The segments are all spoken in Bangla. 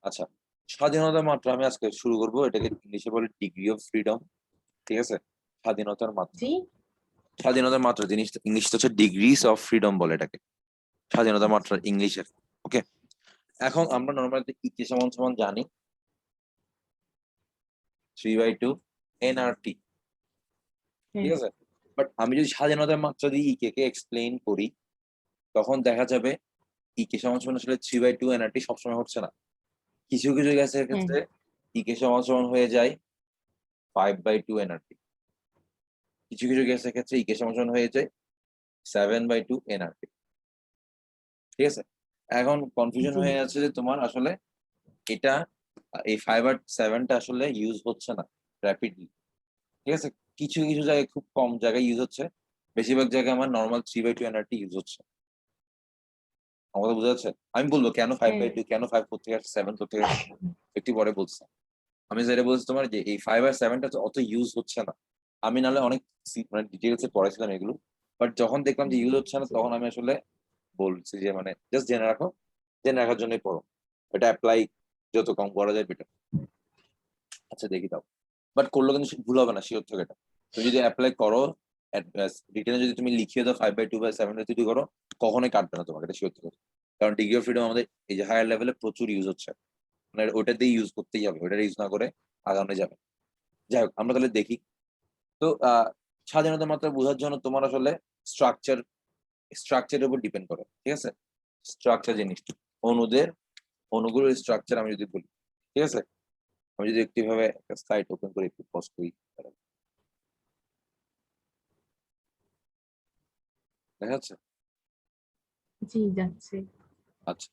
আচ্ছা, স্বাধীনতার মাত্রা আমি আজকে শুরু করব। এটাকে ইংলিশে বলে ডিগ্রি অফ ফ্রিডম। ঠিক আছে? স্বাধীনতার মাত্রা। জি। স্বাধীনতার মাত্রা জিনিসটা ইংলিশটা হচ্ছে ডিগ্রিস অফ ফ্রিডম বলে এটাকে। স্বাধীনতার মাত্রা আচ্ছা। ইংলিশে। ওকে? এখন আমরা নরমালি ইকে সমান সমান জানি 3/2 এনআরটি। হ্যাঁ। ঠিক আছে? বাট আমি যদি স্বাধীনতার মাত্রা দিয়ে ইকে কে এক্সপ্লেইন করি, তখন দেখা যাবে ইকে সমান সমান আসলে 3/2 এনআরটি সবসময় হচ্ছে না। কিছু কিছু গ্যাসের হ্যাঁ। ক্ষেত্রে ইকে সমান সমান হয়ে যায় 5/2 এনআরটি। কিছু কিছু গ্যাসের ক্ষেত্রে ইকে সমান সমান হয়ে যায় 7/2 এনআরটি। ঠিক আছে? এখন কনফিউশন জি। হয়ে যাচ্ছে যে তোমার আসলে এটা এই 5 আর 7 টা আসলে ইউজ হচ্ছে না র‍্যাপিডলি। ঠিক আছে? কিছু কিছু জায়গায় খুব কম জায়গায় ইউজ হচ্ছে। বেশিরভাগ জায়গায় আমার নরমাল 3/2 এনআরটি ইউজ হচ্ছে। আমার কথা বোঝা যাচ্ছে? আমি বলব কেন হ্যাঁ। 5/2 কেন 5 কোত্থেকে আসছে, 7 কোত্থেকে আসছে একটু পরে বলছি। আমি যেটা বলছি তোমার যে এই 5 আর 7 টা তো অত ইউজ হচ্ছে না। আমি নাহলে অনেক মানে ডিটেইলস এ পড়াইছিলাম এগুলো। বাট যখন দেখলাম যে ইউজ হচ্ছে না জি। তখন আমি আসলে বলছি যে মানে জাস্ট জেনে রাখো। জেনে রাখার জন্যই পড়ো। এটা এপ্লাই যত কম করা যায় বেটার। আচ্ছা দেখি দাও। বাট করলেও কিন্তু ভুল হবে না সিওর থেকে এটা। তুমি যদি এপ্লাই করো রিটেন এ যদি তুমি লিখিয়ে দাও 5/2 বা 7/2 যদি করো কখনোই কাটবে না তোমাকে এটা সিওর থেকে। কারণ ডিগ্রি অফ ফ্রিডম আমাদের এই যে হায়ার লেভেলে প্রচুর ইউজ হচ্ছে। মানে ওটাতেই ইউজ করতেই হবে। ওটা ইউজ না করে আগানো যাবে। যাই হোক আমরা তাহলে দেখি। তো স্বাধীনতার মাত্রা বোঝার জন্য তোমার আসলে স্ট্রাকচার স্ট্রাকচার এর উপর ডিপেন্ড করে। ঠিক আছে? স্ট্রাকচার জিনিসটা। অণুদের অণুগুলোর স্ট্রাকচার আমি যদি বলি। ঠিক আছে? আমি যদি একটু এভাবে একটা সাইট ওপেন করে একটু পজ করি। দেখা যাচ্ছে? জি, যাচ্ছে। আচ্ছা।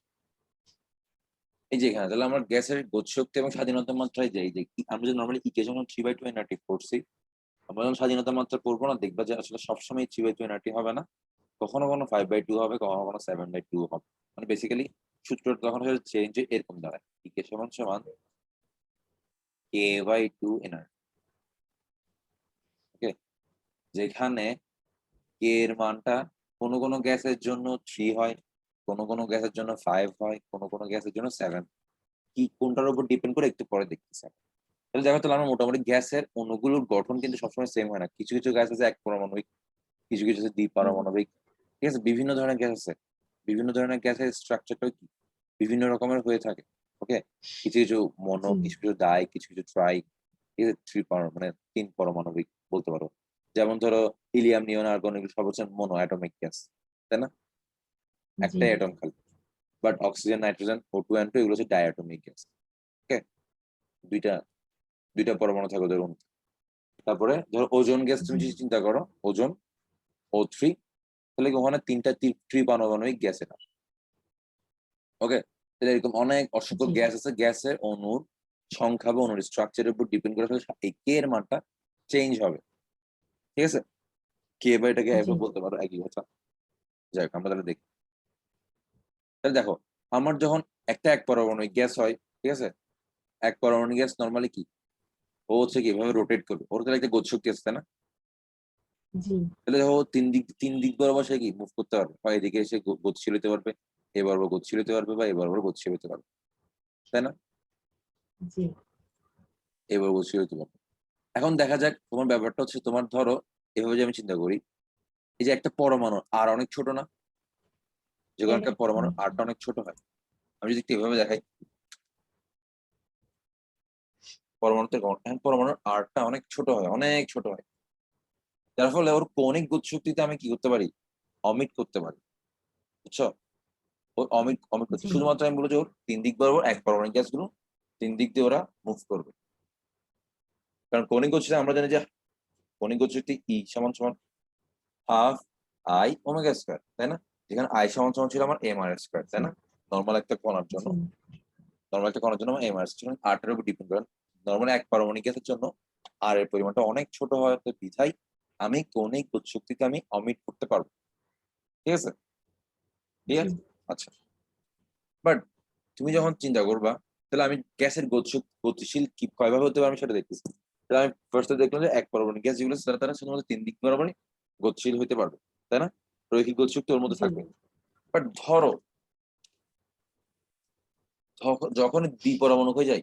এই যে এখানে তাহলে আমরা গ্যাসের গতিশক্তি এবং স্বাধীনতার মাত্রায় যাই যে আমরা যে নরমালি ইকুয়েশন 3/2 এনআরটি পড়ছি। আমরা যখন স্বাধীনতার মাত্রা পড়বো না দেখবা যে আসলে সবসময় 3/2 এনআরটি হবে না। কখনো, কখনো 5/2 হবে, কখনো, কখনো 7/2 হবে। মানে বেসিক্যালি সূত্রটা তখন আসলে চেঞ্জ এরকম দাঁড়ায়। ইকে সমান সমান K/2 এনআরটি। ওকে? যেখানে কে এর মানটা কোনো গ্যাসের জন্য 3 হয়, কোনো গ্যাসের জন্য 5 হয়, কোনো গ্যাসের জন্য 7। কি কোনটার উপর ডিপেন্ড করে একটু পরে দেখতেছি। তাহলে দেখো তাহলে আমরা মোটামুটি গ্যাসের অণুগুলোর গঠন কিন্তু সবসময় সেম হয় না। কিছু কিছু গ্যাস আছে এক পারমাণবিক, কিছু কিছু আছে হুম। দ্বিপারমাণবিক। ঠিক আছে? বিভিন্ন ধরনের গ্যাস আছে। বিভিন্ন ধরনের গ্যাসের স্ট্রাকচারটাও কি বিভিন্ন রকমের হয়ে থাকে। ওকে? কিছু কিছু মনো, জি। কিছু কিছু ডাই, কিছু কিছু ট্রাই, ঠিক আছে? মানে ৩ পারমাণবিক বলতে পারো। যেমন ধরো হিলিয়াম, নিয়ন, আর্গন এগুলো সব হচ্ছে মনো এটমিক গ্যাস। তাই না? জি। একটাই এটম খালি। But oxygen, nitrogen, O2 and 2 এগুলো হচ্ছে ডায়াটমিক গ্যাস। ওকে? ২ টা ২ টা পরমাণু থাকে ওদের অণুতে। তারপরে ধরো ওজোন গ্যাস তুমি জি। যদি চিন্তা করো, ওজোন O3 তাহলে কি ওখানে ৩ টা ত্রিপারমাণবিক গ্যাস এটা। ওকে? তাহলে এরকম অনেক অসংখ্য জি। গ্যাস আছে। গ্যাসের অণুর সংখ্যা বা অণুর স্ট্রাকচার এর উপর ডিপেন্ড করে আসলে এই K এর মানটা চেঞ্জ হবে। ঠিক আছে? K বা এটাকে জি। এভাবে বলতে পারো একই কথা। যাই হোক আমরা তাহলে দেখি। তাহলে দেখো আমার যখন একটা এক পারমাণবিক গ্যাস হয়, ঠিক আছে? এক পারমাণবিক গ্যাস নরমালি কি? ও হচ্ছে কি এভাবে রোটেট করবে। ওর তাহলে একটা গতিশক্তি আছে, তাই না? জি। তাহলে দেখো ৩ দিক বরাবর সে কি মুভ করতে পারবে। হয় এদিকে এসে গতিশীল হতে পারবে, এ বরাবর গতিশীল হতে পারবে বা এ বরাবর গতিশীল হতে পারবে। তাই না? জি। এ বরাবর গতিশীল হতে পারবে। এখন দেখা যাক তোমার ব্যাপারটা হচ্ছে তোমার ধরো এভাবে যে আমি চিন্তা করি, এই যে একটা পরমাণু আর অনেক ছোট না? যেকোনো হ্যাঁ, একটা পরমাণুর অনেক আরটা অনেক ছোট হয়। আমি যদি একটু এভাবে দেখাই, পরমাণুতে এখন পরমাণুর আরটা অনেক ছোট হয়, অনেক ছোট হয়। যার ফলে ওর কৌণিক গতিশক্তিতে আমি কি করতে পারি? অমিট করতে পারি। বুঝছো? ওর অমিট অমিট করতে জি। শুধুমাত্র আমি বলব যে ওর ৩ দিক বরাবর এক পারমাণবিক গ্যাসগুলো ৩ দিক দিয়ে ওরা মুভ করবে। কারণ কৌণিক গতিশক্তি আমরা জানি যে কৌণিক গতিশক্তি E সমান সমান হাফ I ওমেগা স্কয়ার, তাই না? যেখানে I সমান সমান ছিল আমার mR স্কয়ার, তাই জি। না? নরমাল একটা কণার জন্য। জি। নরমাল একটা কণার জন্য আমার mR স্কয়ার R টার উপর ডিপেন্ড করে। নরমালি এক পারমাণবিক গ্যাসের জন্য R এর পরিমাণটা অনেক ছোট হওয়ার বিধায় আমি কৌণিক গতিশক্তিকে আমি অমিট করতে পারব। ঠিক আছে? জি। ক্লিয়ার? আচ্ছা। বাট তুমি যখন চিন্তা করবা, তাহলে আমি গ্যাসের গতিশীল কি কয়ভাবে হতে পারে আমি সেটা দেখতেছি। তাহলে আমি ফার্স্ট এ দেখলাম যে এক পারমাণবিক গ্যাস যেগুলো আছে তারা শুধুমাত্র ৩ দিক বরাবরই গতিশীল হইতে পারবে। তাই না? রৈখিক গতিশক্তি ওর মধ্যে জি। থাকবে। বাট ধরো যখন দ্বিপরমাণু হয়ে যায়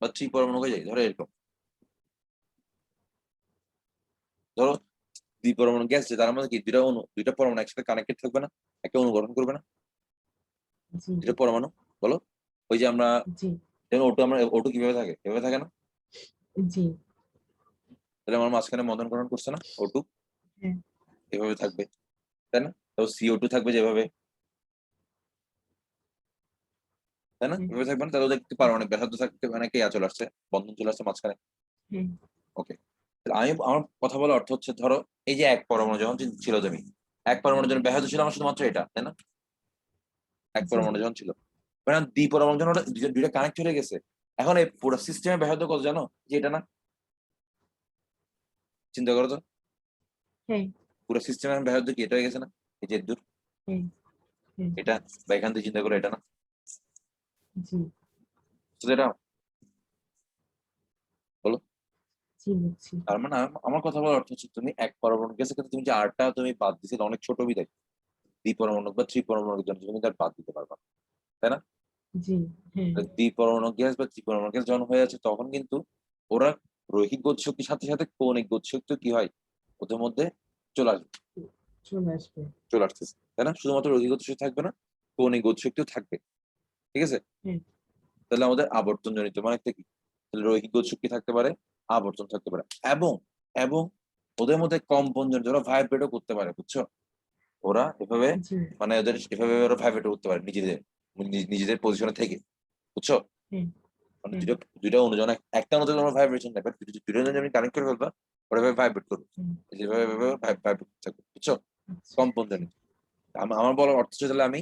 বা ত্রিপরমাণু হয়ে যায়, ধরো এরকম, ধরো দ্বিপরমাণু গ্যাস যে তার মধ্যে কি দুইটা পরমাণু একসাথে কানেক্টেড থাকবে না, একটা অণু গঠন করবে না, জি দুইটা পরমাণু, বলো। ওই যে আমরা জি আমরা ওটু কিভাবে থাকে, এভাবে থাকে না? জি তাহলে আমার মাঝখানে মদন গঠন করছে না ওটু, হ্যাঁ এভাবে থাকবে, তাই না? তো CO2 থাকবে যেভাবে, তাই না? হ্যাঁ এভাবে থাকবে না? তাহলে দেখতে পারমাণবিক ব্যাসার্ধ থাকতে মানে কি চলে আসছে, বন্ধন চলে আসছে মাঝখানে। হ্যাঁ ওকে, আমার কথা বলার অর্থ হচ্ছে, ধরো এই যে এক পরমাণু যখন ছিল জমি, এক পরমাণুর জন্য ব্যাসার্ধ ছিল আমার শুধুমাত্র এটা, তাই না? এক জি পরমাণু যখন ছিল, মানে দ্বিপরমাণু যখন দুইটা কানেক্ট হয়ে গেছে, এখন এই পুরো সিস্টেমে ব্যাসার্ধ কত জানো? যে এটা না, চিন্তা করো তো, হ্যাঁ পুরো সিস্টেমে ব্যাসার্ধ কি এটা হয়ে গেছে না? এই যে দূর হ্যাঁ হ্যাঁ এটা, বা এখান থেকে চিন্তা করো এটা না, জি তো এটা, বলো। জি বুঝছি তার মানে আমার কথা বলার অর্থ হচ্ছে, তুমি এক পরমাণু গ্যাসের ক্ষেত্রে তুমি যে আরটা তুমি বাদ দিছিলে অনেক ছোট বিদায়, দ্বিপরমাণু বা ত্রিপরমাণুর জন্য তুমি তার বাদ দিতে পারবা না, তাই না? জি হ্যাঁ দ্বিপরমাণু গ্যাস বা ত্রিপরমাণু গ্যাস যখন হয়ে আছে তখন কিন্তু ওরা রৈখিক গতিশক্তির সাথে সাথে কৌণিক গতিশক্তি কি হয় ওদের মধ্যে চলে আসবে, চলে আসবে চলে আসতেছে, তাই না? শুধুমাত্র রৈখিক গতিশক্তি থাকবে না, কৌণিক গতিশক্তিও থাকবে, ঠিক আছে? হ্যাঁ তাহলে আমাদের আবর্তন জনিত মানে একটা কি, তাহলে রৈখিক গতিশক্তি থাকতে পারে, আবর্তন থাকতে পারে, এবং এবং ওদের মধ্যে কম্পন জনিত ওরা ভাইব্রেটও করতে পারে, বুঝছো? ওরা এভাবে, জি মানে ওদের এভাবে ওরা ভাইব্রেট করতে পারে নিজেদের নিজেদের পজিশনে থেকে, বুঝছো? হ্যাঁ মানে হ্যাঁ দুইটা অনুজন একটা অনুজন আমার ভাইব্রেশন নেবে, দুইটা অনুজন আমি কানেক্ট করে ফেলবা, ওরা ভাইব্রেট করবে, হ্যাঁ যেভাবে ভাইব্রেট থাকবে, বুঝছো? আচ্ছা কম্পন জনিত। আমার বলার অর্থ হচ্ছে, তাহলে আমি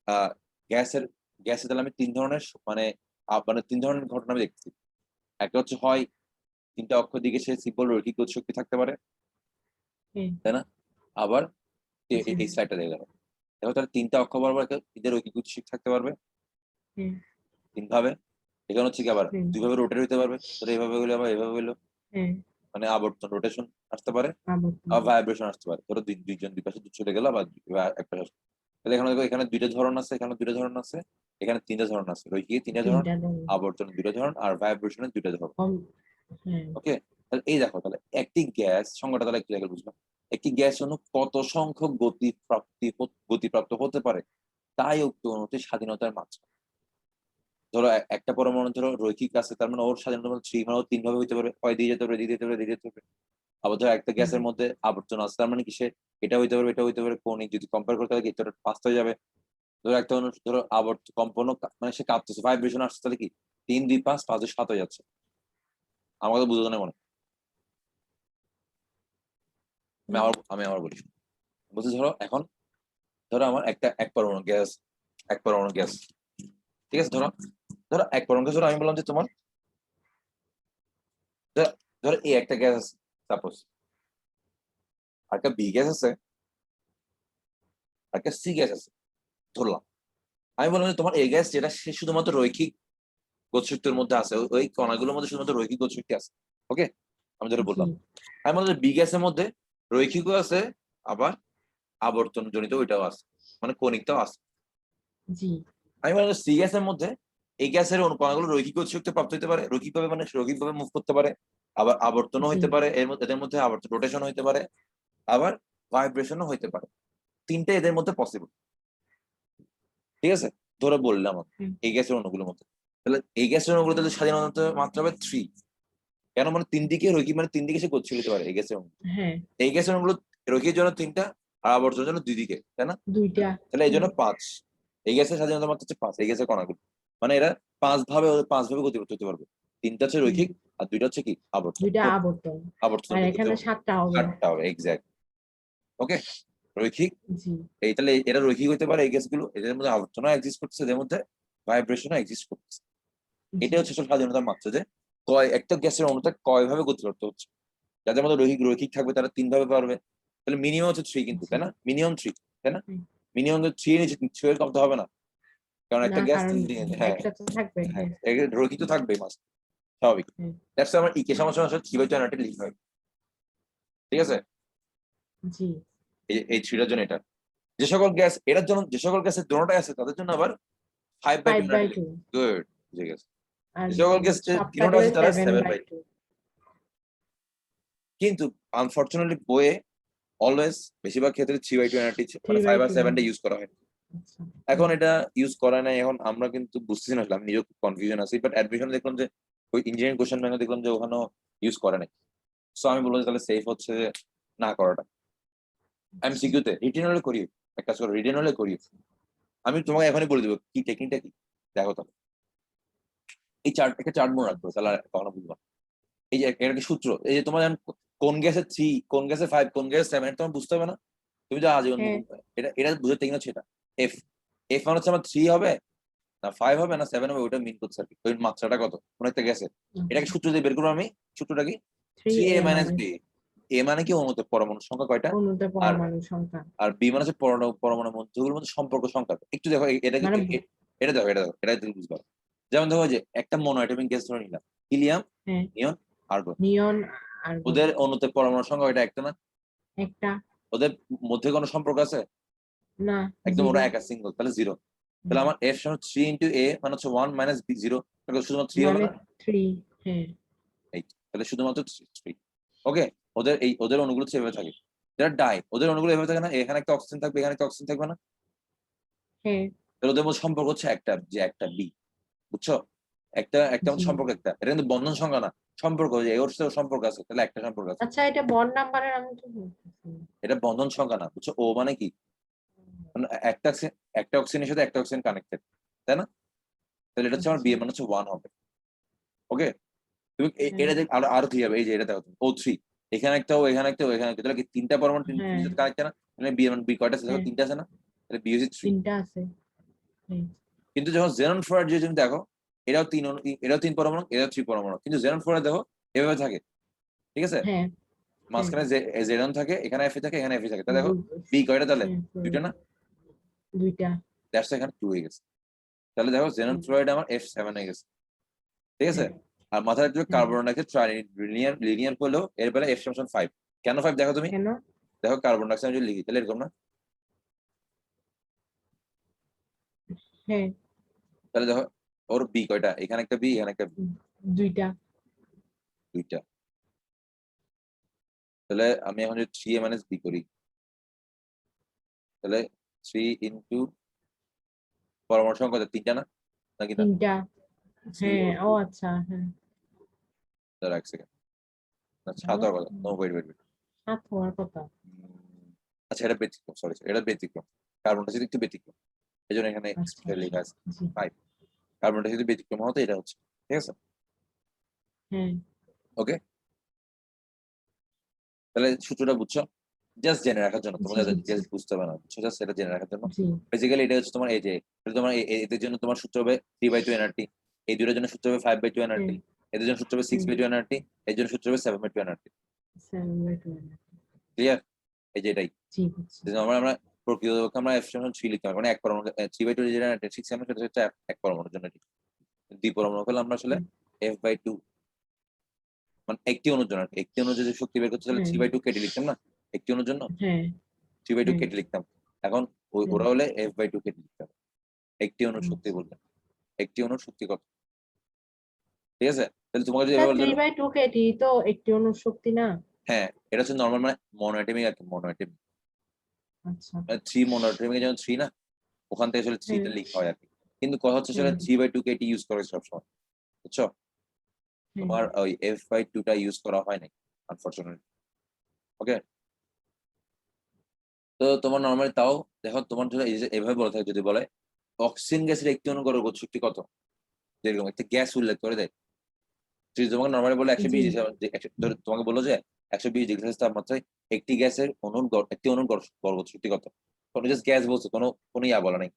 আহ গ্যাসের গ্যাসে তাহলে আমি তিন ধরনের মানে মানে তিন ধরনের ঘটনা আমি দেখছি। একটা হচ্ছে হয় তিনটা অক্ষ দিকে সে সিম্পল রৈখিক গতিশক্তি থাকতে পারে, হ্যাঁ তাই না? আবার জি এই স্লাইডটা দেখে গেল, দেখো তাহলে তিনটা অক্ষ বরাবর তিনটা রৈখিক গতিশক্তি থাকতে পারবে হ্যাঁ তিন ভাবে। এখানে হচ্ছে কি আবার হ্যাঁ দুই ভাবে রোটেট হইতে পারবে, তাহলে এইভাবে হইলো আবার এভাবে হইলো, হ্যাঁ মানে আবর্তন রোটেশন আসতে পারে, আবর্তন আবার ভাইব্রেশন আসতে পারে, ধরো দুইজন দুই পাশে চলে গেল আবার এক পাশে আসলো। তাহলে এখানে দেখো এখানে দুইটা ধরন আছে, এখানে দুইটা ধরন আছে, এখানে তিনটা ধরন আছে, রৈখিক তিনটা ধরন, তিনটা ধরন আবর্তন দুইটা ধরন, আর ভাইব্রেশনের দুইটা ধরন। কম হ্যাঁ ওকে, তাহলে এই দেখো, তাহলে একটি গ্যাস সংখ্যাটা তাহলে একটু দেখে বুঝলাম, একটি গ্যাস অণু কত সংখ্যক গতিপ্রাপ্ত হতে পারে তাই উক্ত অণুতে স্বাধীনতার মাত্রা। ধরো একটা পরমাণু ধরো রৈখিক আছে, তার মানে ওর স্বাধীনতা মানে থ্রি, মানে ও তিন ভাবে হইতে পারে, হয় দিয়ে যেতে পারে, দিয়ে যেতে পারে, দিয়ে যেতে পারে। আবার ধরো একটা হ্যাঁ গ্যাসের মধ্যে আবর্তন আছে, তার মানে কি সে এটা হইতে পারবে, এটা হইতে পারে, কৌণিক যদি কম্পেয়ার করতে হয় এটা পাঁচটা হয়ে যাবে। ধরো একটা অণু ধরো কম্পন মানে সে কাঁপতেছে, ভাইব্রেশন আসছে, তাহলে কি তিন দুই পাঁচ, পাঁচ দুই সাত হয়ে যাচ্ছে। আমাকে বুঝতে না মনে হয়। আমি আবার বলি, বলছি ধরো এখন, ধরো আমার এক পরমাণু গ্যাস, এক পরমাণু গ্যাস, ঠিক আছে? ধরো ধরো এক পরমাণু গ্যাস, ধরো আমি বললাম যে তোমার, ধরো ধরো এই একটা গ্যাস আছে সাপোজ, আর একটা বি গ্যাস আছে, আর একটা সি গ্যাস আছে, ধরলাম। আমি বললাম যে তোমার এই গ্যাস যেটা সে শুধুমাত্র রৈখিক গতিশক্তির মধ্যে আছে, ওই কণাগুলোর মধ্যে শুধুমাত্র রৈখিক গতিশক্তি আছে, ওকে? আমি যেটা জি বললাম, আমি বললাম যে বি গ্যাসের মধ্যে রৈখিকও আছে, আবার আবর্তন জনিত ওইটাও আছে, মানে কণিকটাও আছে। জি আমি বললাম সি গ্যাসের মধ্যে এই গ্যাসের কণাগুলো রৈখিক গতিশক্তি প্রাপ্ত হতে পারে, রৈখিকভাবে মানে রৈখিকভাবে মুভ করতে পারে, আবার আবর্তনও জি হইতে পারে, এদের মধ্যে আবর্তন রোটেশন হইতে পারে, আবার ভাইব্রেশনও হইতে পারে। তিনটে এদের মধ্যে পসিবল, ঠিক আছে? ধরে বললাম আমি হুম, এই গ্যাসের অণুগুলোর মধ্যে, তাহলে এই গ্যাসের অণুগুলো তাহলে স্বাধীনতা মাত্রা হবে থ্রি। কেন? মানে তিন দিকে রৈখিক, মানে তিন দিকে সে গতিশীল হতে পারে এই গ্যাসের অণু। হ্যাঁ এই গ্যাসের অণুগুলো রৈখিক জন্য তিনটা, আর আবর্তনের জন্য দুই দিকে, তাই না? দুইটা তাহলে এই হ্যাঁ জন্য পাঁচ। এই গ্যাসের স্বাধীনতা মাত্রা হচ্ছে পাঁচ, এই গ্যাসের কণাগুলো, মানে এরা পাঁচ ভাবে গতিপথ হতে পারবে। তিনটা হচ্ছে হুম, রৈখিক, আর দুইটা হচ্ছে কি আবর্তন, দুইটা আবর্তন আবর্তন আর পদ্ধতি এখানে হবে, সাতটা হবে চারটা হবে এক্স্যাক্ট। ওকে, রৈখিক, জি এই তাহলে এরা রৈখিক হতে পারে এই গ্যাসগুলো, এদের মধ্যে আবর্তনও এক্সিস্ট করতেছে, এদের মধ্যে ভাইব্রেশনও এক্সিস্ট করতেছে। জি এটা হচ্ছে আসলে স্বাধীনতার মাত্রা, যে একটা গ্যাসের অণুতে কয় ভাবে গতিপ্রাপ্ত হচ্ছে। যাদের মধ্যে রৈখিক রৈখিক থাকবে তারা তিন ভাবে পারবে, তাহলে মিনিমাম হচ্ছে থ্রি, কিন্তু জি তাই না? মিনিমাম থ্রি, তাই না? হুম, মিনিমাম থ্রি এর নিচে, থ্রি এর কম তো হবে না, কারণ একটা না গ্যাস কারণ তিন দিন, হ্যাঁ একটা তো থাকবে হ্যাঁ, হ্যাঁ রৈখিক তো থাকবেই মাস্ট, স্বাভাবিক। হ্যাঁ দ্যাটস আমার ইকে সমস্যা আসলে থ্রি বাই টু লিখ হয়, ঠিক আছে? জি এই থ্রিটার জন্য এটা, যে সকল গ্যাস এটার জন্য, যে সকল গ্যাসের দোনোটাই আছে তাদের জন্য আবার 5 by 2 5 by এনার্টি 2 গুড বুঝে গেছে আর যে সকল কেস সব তিনটা থাকলে আছে তারা 7 7 by by 2 কিন্তু আনফরচুনেটলি বইয়ে অলওয়েজ বেশিরভাগ ক্ষেত্রে 3 by 2 এনার্টি 3 by 5 আর 2 7 টা ইউজ করা হয় আচ্ছা এখন এটা ইউজ করা নাই এখন আমরা কিন্তু বুঝতেছি না আসলে আমি নিজেও কনফিউশন আছি বাট অ্যাডমিশন দেখলাম যে ওই ইঞ্জিনিয়ারিং কোশ্চেন ব্যাংকে দেখলাম যে ওখানে ইউজ করে নাই সো আমি বললাম যে তাহলে সেফ হচ্ছে যে না করাটা আমি সিকিউতে রিটেন হলে করি এক কাজ করো রিটেন হলে করি আমি তোমাকে এখনই বলে দেবো কি টেকনিকটা কি দেখো তাহলে এই চার্ট একটা চার্ট মনে রাখবো তাহলে আর কখনো বুঝবো না। এই যে এটা কি সূত্র এই যে তোমার যেমন কোন গ্যাসে 3 কোন গ্যাসে 5 কোন গ্যাসে 7 তোমার বুঝতে হবে না তুমি যা আজীবন হ্যাঁ এটা এটা বুঝে টেকনিক হচ্ছে এটা এফ এফ মানে হচ্ছে আমার 3 হবে না 5 হবে না 7 হবে ওটা মিন করছে আর কি ওই মাত্রাটা কত কোন একটা গ্যাসে এটাকে সূত্র দিয়ে বের করবো আমি সূত্রটা কি 3a 3a minus minus B A মানে কি অনুতে পরমাণু সংখ্যা কয়টা অণুতে আর পরমাণু সংখ্যা আর বি মানে হচ্ছে পরমাণু মধ্যগুলোর মধ্যে সম্পর্ক সংখ্যা একটু দেখো এটা মানে এটা দেখো এটা তুমি বুঝতে পারো যেমন দেখো যে একটা মনোঅ্যাটমিক গ্যাস ধরে নিলাম হিলিয়াম হ্যাঁ নিয়ন আর্গন নিয়ন আর্গন ওদের অণুতে পরমাণু সংখ্যা এটা একটা না একটা ওদের মধ্যে কোনো সম্পর্ক আছে না একদম ওরা 0 একা সিঙ্গল তাহলে জিরো তাহলে আমার এর সমান 3 ইন্টু এ মানে হচ্ছে 1 মাইনাস বি জিরো শুধুমাত্র 3 হবে মানে না 3 হ্যাঁ এই তাহলে শুধুমাত্র 3 ওকে ওদের এই ওদের অণুগুলো সেভাবে থাকে যারা ডাই ওদের অণুগুলো এভাবে থাকে না এখানে একটা অক্সিজেন থাকবে এখানে একটা অক্সিজেন থাকবে না হ্যাঁ তাহলে ওদের মধ্যে সম্পর্ক হচ্ছে একটা যে একটা বি বুঝছো একটা একটা জি মধ্যে সম্পর্ক একটা এটা কিন্তু বন্ধন সংখ্যা না সম্পর্ক যে ওর সাথে ওর সম্পর্ক আছে তাহলে একটা সম্পর্ক আছে আচ্ছা এটা বন্ড নাম্বারের আমি তো বলতেছি এটা বন্ধন সংখ্যা না বুঝছো ও মানে কি মানে একটা অক্সিজেনের সাথে একটা অক্সিজেন কানেক্টেড তাই না তাহলে এটা হচ্ছে আমার আচ্ছা বিয়ে মানে হচ্ছে 1 হবে ওকে তুমি হ্যাঁ এটা দেখ আরো আরো কি হবে এই যে এটা দেখো ও থ্রি এখানে একটা ও এখানে একটা ও এখানে একটা তাহলে কি তিনটা পরমাণু হ্যাঁ কানেক্ট না মানে বি মানে বি কয়টা আছে দেখো হ্যাঁ তিনটা আছে না তাহলে বি হচ্ছে 3 তিনটা আছে হ্যাঁ কিন্তু যখন জেনন ফ্লোরাইড যে তুমি দেখো এটাও তিন পরমাণু এটাও 3 পরমাণু কিন্তু জেনন ফ্লোরাইড দেখো এভাবে থাকে ঠিক আছে হ্যাঁ হ্যাঁ মাঝখানে জেনন থাকে এখানে এফ থাকে এখানে এফ থাকে তাহলে দেখো দু- বি কয়টা তাহলে হ্যাঁ, দুইটা না দুইটা দ্যাটস এখানে 2 হয়ে গেছে তাহলে দেখো জেনন ফ্লোরাইড আমার F7 হয়ে গেছে ঠিক আছে হ্যাঁ আর মাথায় রাখবে হ্যাঁ কার্বন ডাইঅক্সাইড লিনিয়ার হলেও এর বেলা F=5 কেন 5 দেখো তুমি কেন দেখো কার্বন ডাইঅক্সাইড যদি লিখি তাহলে এরকম না হ্যাঁ তাহলে দেখো ওর বি কয়টা এখানে একটা বি এখানে একটা বি দুইটা দুইটা তাহলে আমি এখন যদি 3a মাইনাস বি করি তাহলে 3 ইন্টু পরমাণু সংখ্যা কত? তিনটা না নাকি না তিনটা 3 হ্যাঁ ওর ও 2 আচ্ছা হ্যাঁ দাঁড়া এক সেকেন্ড না সাত তাহলে হওয়ার কথা নো ওয়েট ওয়েট 7 হওয়ার কথা আচ্ছা এটা ব্যতিক্রম সরি এটা ব্যতিক্রম কার্বন ডাইঅক্সাইড একটু ব্যতিক্রম এই জন্য এখানে আচ্ছা স্পেশালি লেখা আছে জি 5 কার্বন ডাইঅক্সাইড যদি ব্যতিক্রম হতো এটা হচ্ছে ঠিক আছে হ্যাঁ ওকে তাহলে সূত্রটা বুঝছো জাস্ট জেনে রাখার জন্য জি তোমাদের জি জি ডিটেলস বুঝতে হবে না বুঝছো জাস্ট এটা জেনে রাখার জন্য জি বেসিক্যালি এটা হচ্ছে তোমার এই যে এটা তোমার এদের জন্য তোমার সূত্র হবে 3/2 এনআরটি এই দুটোর জন্য সূত্র হবে 5/2 হ্যাঁ এনআরটি এদের জন্য সূত্র হবে হুম 6/2 এনআরটি এর জন্য সূত্র হবে 7/2 এনআরটি 7 by 2 ক্লিয়ার এই যে এটাই জি বুঝছি আমরা প্রকৃতপক্ষে আমরা F7 3 লিখতে পারবো মানে এক পরমাণু 3/2 যেটা 6 এমএম সেটা হচ্ছে এক পরমাণুর জন্য ঠিক দুই পরমাণু হলে আমরা আসলে হুম, F/2 মানে একটি অণুর জন্য একটি অণু যদি শক্তি বের করতে তাহলে হ্যাঁ 3/2 কেটে লিখতাম না একটি অণুর জন্য হ্যাঁ 3/2 হ্যাঁ কেটে লিখতাম এখন হ্যাঁ ওরা হলে F/2 কেটে লিখতাম একটি অণুর শক্তি আচ্ছা। বললেন একটি অণুর শক্তি কত ঠিক আছে তাহলে তোমাকে যদি তা এভাবে বলতে 3 by 2 কেটি তো একটি অণুর শক্তি না হ্যাঁ এটা হচ্ছে নর্মাল মানে মনোঅ্যাটমিক আর কি মনোঅ্যাটমিক আচ্ছা মানে 3 মনোঅ্যাটমিক যেমন 3 না ওখান থেকে আসলে 3 হ্যাঁ তে লিখা হয় আর কি কিন্তু কথা হচ্ছে আসলে হ্যাঁ 3/2 কে এটি ইউজ করে সবসময় বুঝছো হ্যাঁ তোমার ওই F/2 টা ইউজ করা হয় নাই আনফরচুনেটলি ওকে তো তোমার নর্মালি তাও দেখো তোমার ধরো এই যে এভাবে বলা থাকে যদি বলে অক্সিজেন গ্যাসের একটি অণু গড় শক্তি কত যেরকম একটা গ্যাস উল্লেখ করে দেয় যদি তোমাকে নর্মালি বলে একশো জি বিশ ধরো তোমাকে বললো যে 120 ডিগ্রি সেলসিয়াস তাপমাত্রায় একটি গ্যাসের একটি অণুর গড় শক্তি কত কোনো জাস্ট গ্যাস বলছে কোনো ইয়া বলা নাই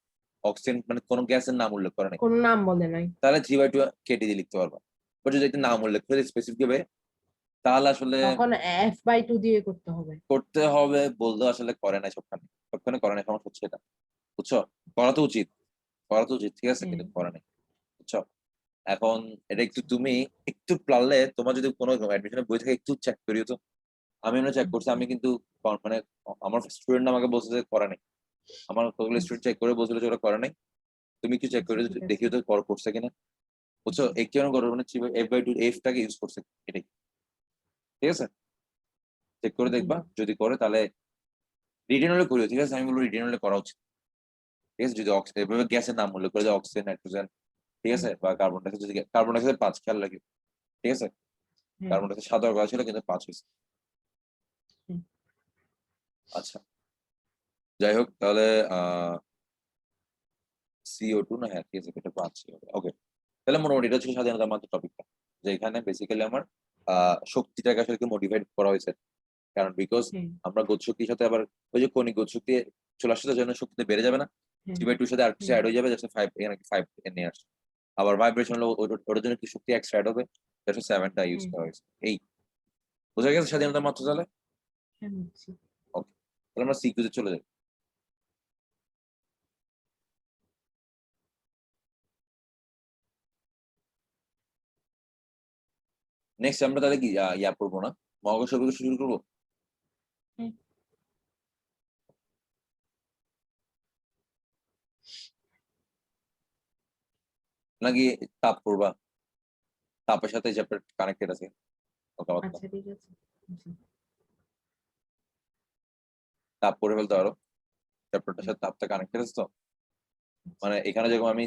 অক্সিজেন মানে কোনো গ্যাসের নাম উল্লেখ করা নাই কোন নাম বলে নাই তাহলে 3/2 কেটে দিয়ে লিখতে পারবা বাট যদি একটা নাম উল্লেখ করে স্পেসিফিক ভাবে তাহলে আসলে তখন f by 2 দিয়ে করতে হবে করতে হবে বললেও আসলে করে নাই সবখানে করে নাই সমস্যা হচ্ছে এটা বুঝছো করা তো উচিত ঠিক আছে হ্যাঁ কিন্তু করে নাই বুঝছো এখন এটা একটু তুমি একটু পারলে তোমার যদি কোনো অ্যাডমিশনের বই থেকে একটু চেক করিও তো আমি এমনি চেক করছি আমি কিন্তু মানে আমার স্টুডেন্ট আমাকে বলছে যে করে নাই আমার কতগুলো স্টুডেন্ট চেক করে বলছিল যে ওরা করে নাই তুমি কি চেক করে আচ্ছা, ঠিক আছে। দেখিও তো করছে কিনা, বুঝছো? এক কেন করো মানে f/2 এফটাকে ইউজ করছে এটাই, ঠিক আছে? চেক করে জি। দেখবা, যদি করে তাহলে রিটেন হলে করিও, ঠিক আছে? আমি বলবো রিটেন হলে করা উচিত, ঠিক আছে? যদি এভাবে গ্যাসের নাম উল্লেখ করে যে অক্সিজেন, নাইট্রোজেন, ঠিক আছে, বা কার্বন ডাইঅক্সাইড, যদি কার্বন ডাইঅক্সাইড 5 খেয়াল রাখি, ঠিক আছে? হ্যাঁ, কার্বন ডাইঅক্সাইড 7 করা ছিল কিন্তু 5 হয়েছে। হুম। আচ্ছা, যাই হোক তাহলে CO2 না, হ্যাঁ ঠিক আছে, এটা 5 হবে। ওকে, তাহলে মোটামুটি এটা ছিল স্বাধীনতা মাত্র টপিকটা, যে এখানে বেসিক্যালি আমার শক্তিটাকে আসলে মডিফাইড করা হয়েছে, কারণ বিকজ হ্যাঁ, আমরা গতি শক্তির সাথে আবার ওই যে কণিক গতি শক্তি চলে আসছে, তার জন্য শক্তিটা বেড়ে যাবে না, হ্যাঁ, 3/2 এর সাথে আর কিছু হ্যাঁ, অ্যাড হয়ে যাবে, যাতে 5, এখানে 5 নিয়ে আসছে। আবার ভাইব্রেশন হলো ওটার জন্য কি শক্তি এক্সট্রা অ্যাড হবে, যাতে 7টা ইউজ হ্যাঁ, করা হয়েছে। এই বোঝা গেছে স্বাধীনতা মাত্র তাহলে। হ্যাঁ, বুঝছি। ওকে, তাহলে আমরা সিকিউতে চলে যাই। নেক্সট আমরা তাহলে কি ইয়া করবো না, মহাকর্ষ অভিজ্ঞতা শুরু করবো? হ্যাঁ, নাকি তাপ করবা? তাপের সাথে চ্যাপ্টার কানেক্টেড আছে কথাবার্তা, আচ্ছা, ঠিক আছে। জি। তাপ করে ফেলতে পারো, চ্যাপ্টারটার সাথে তাপটা কানেক্টেড আছে তো। মানে এখানে যেরকম আমি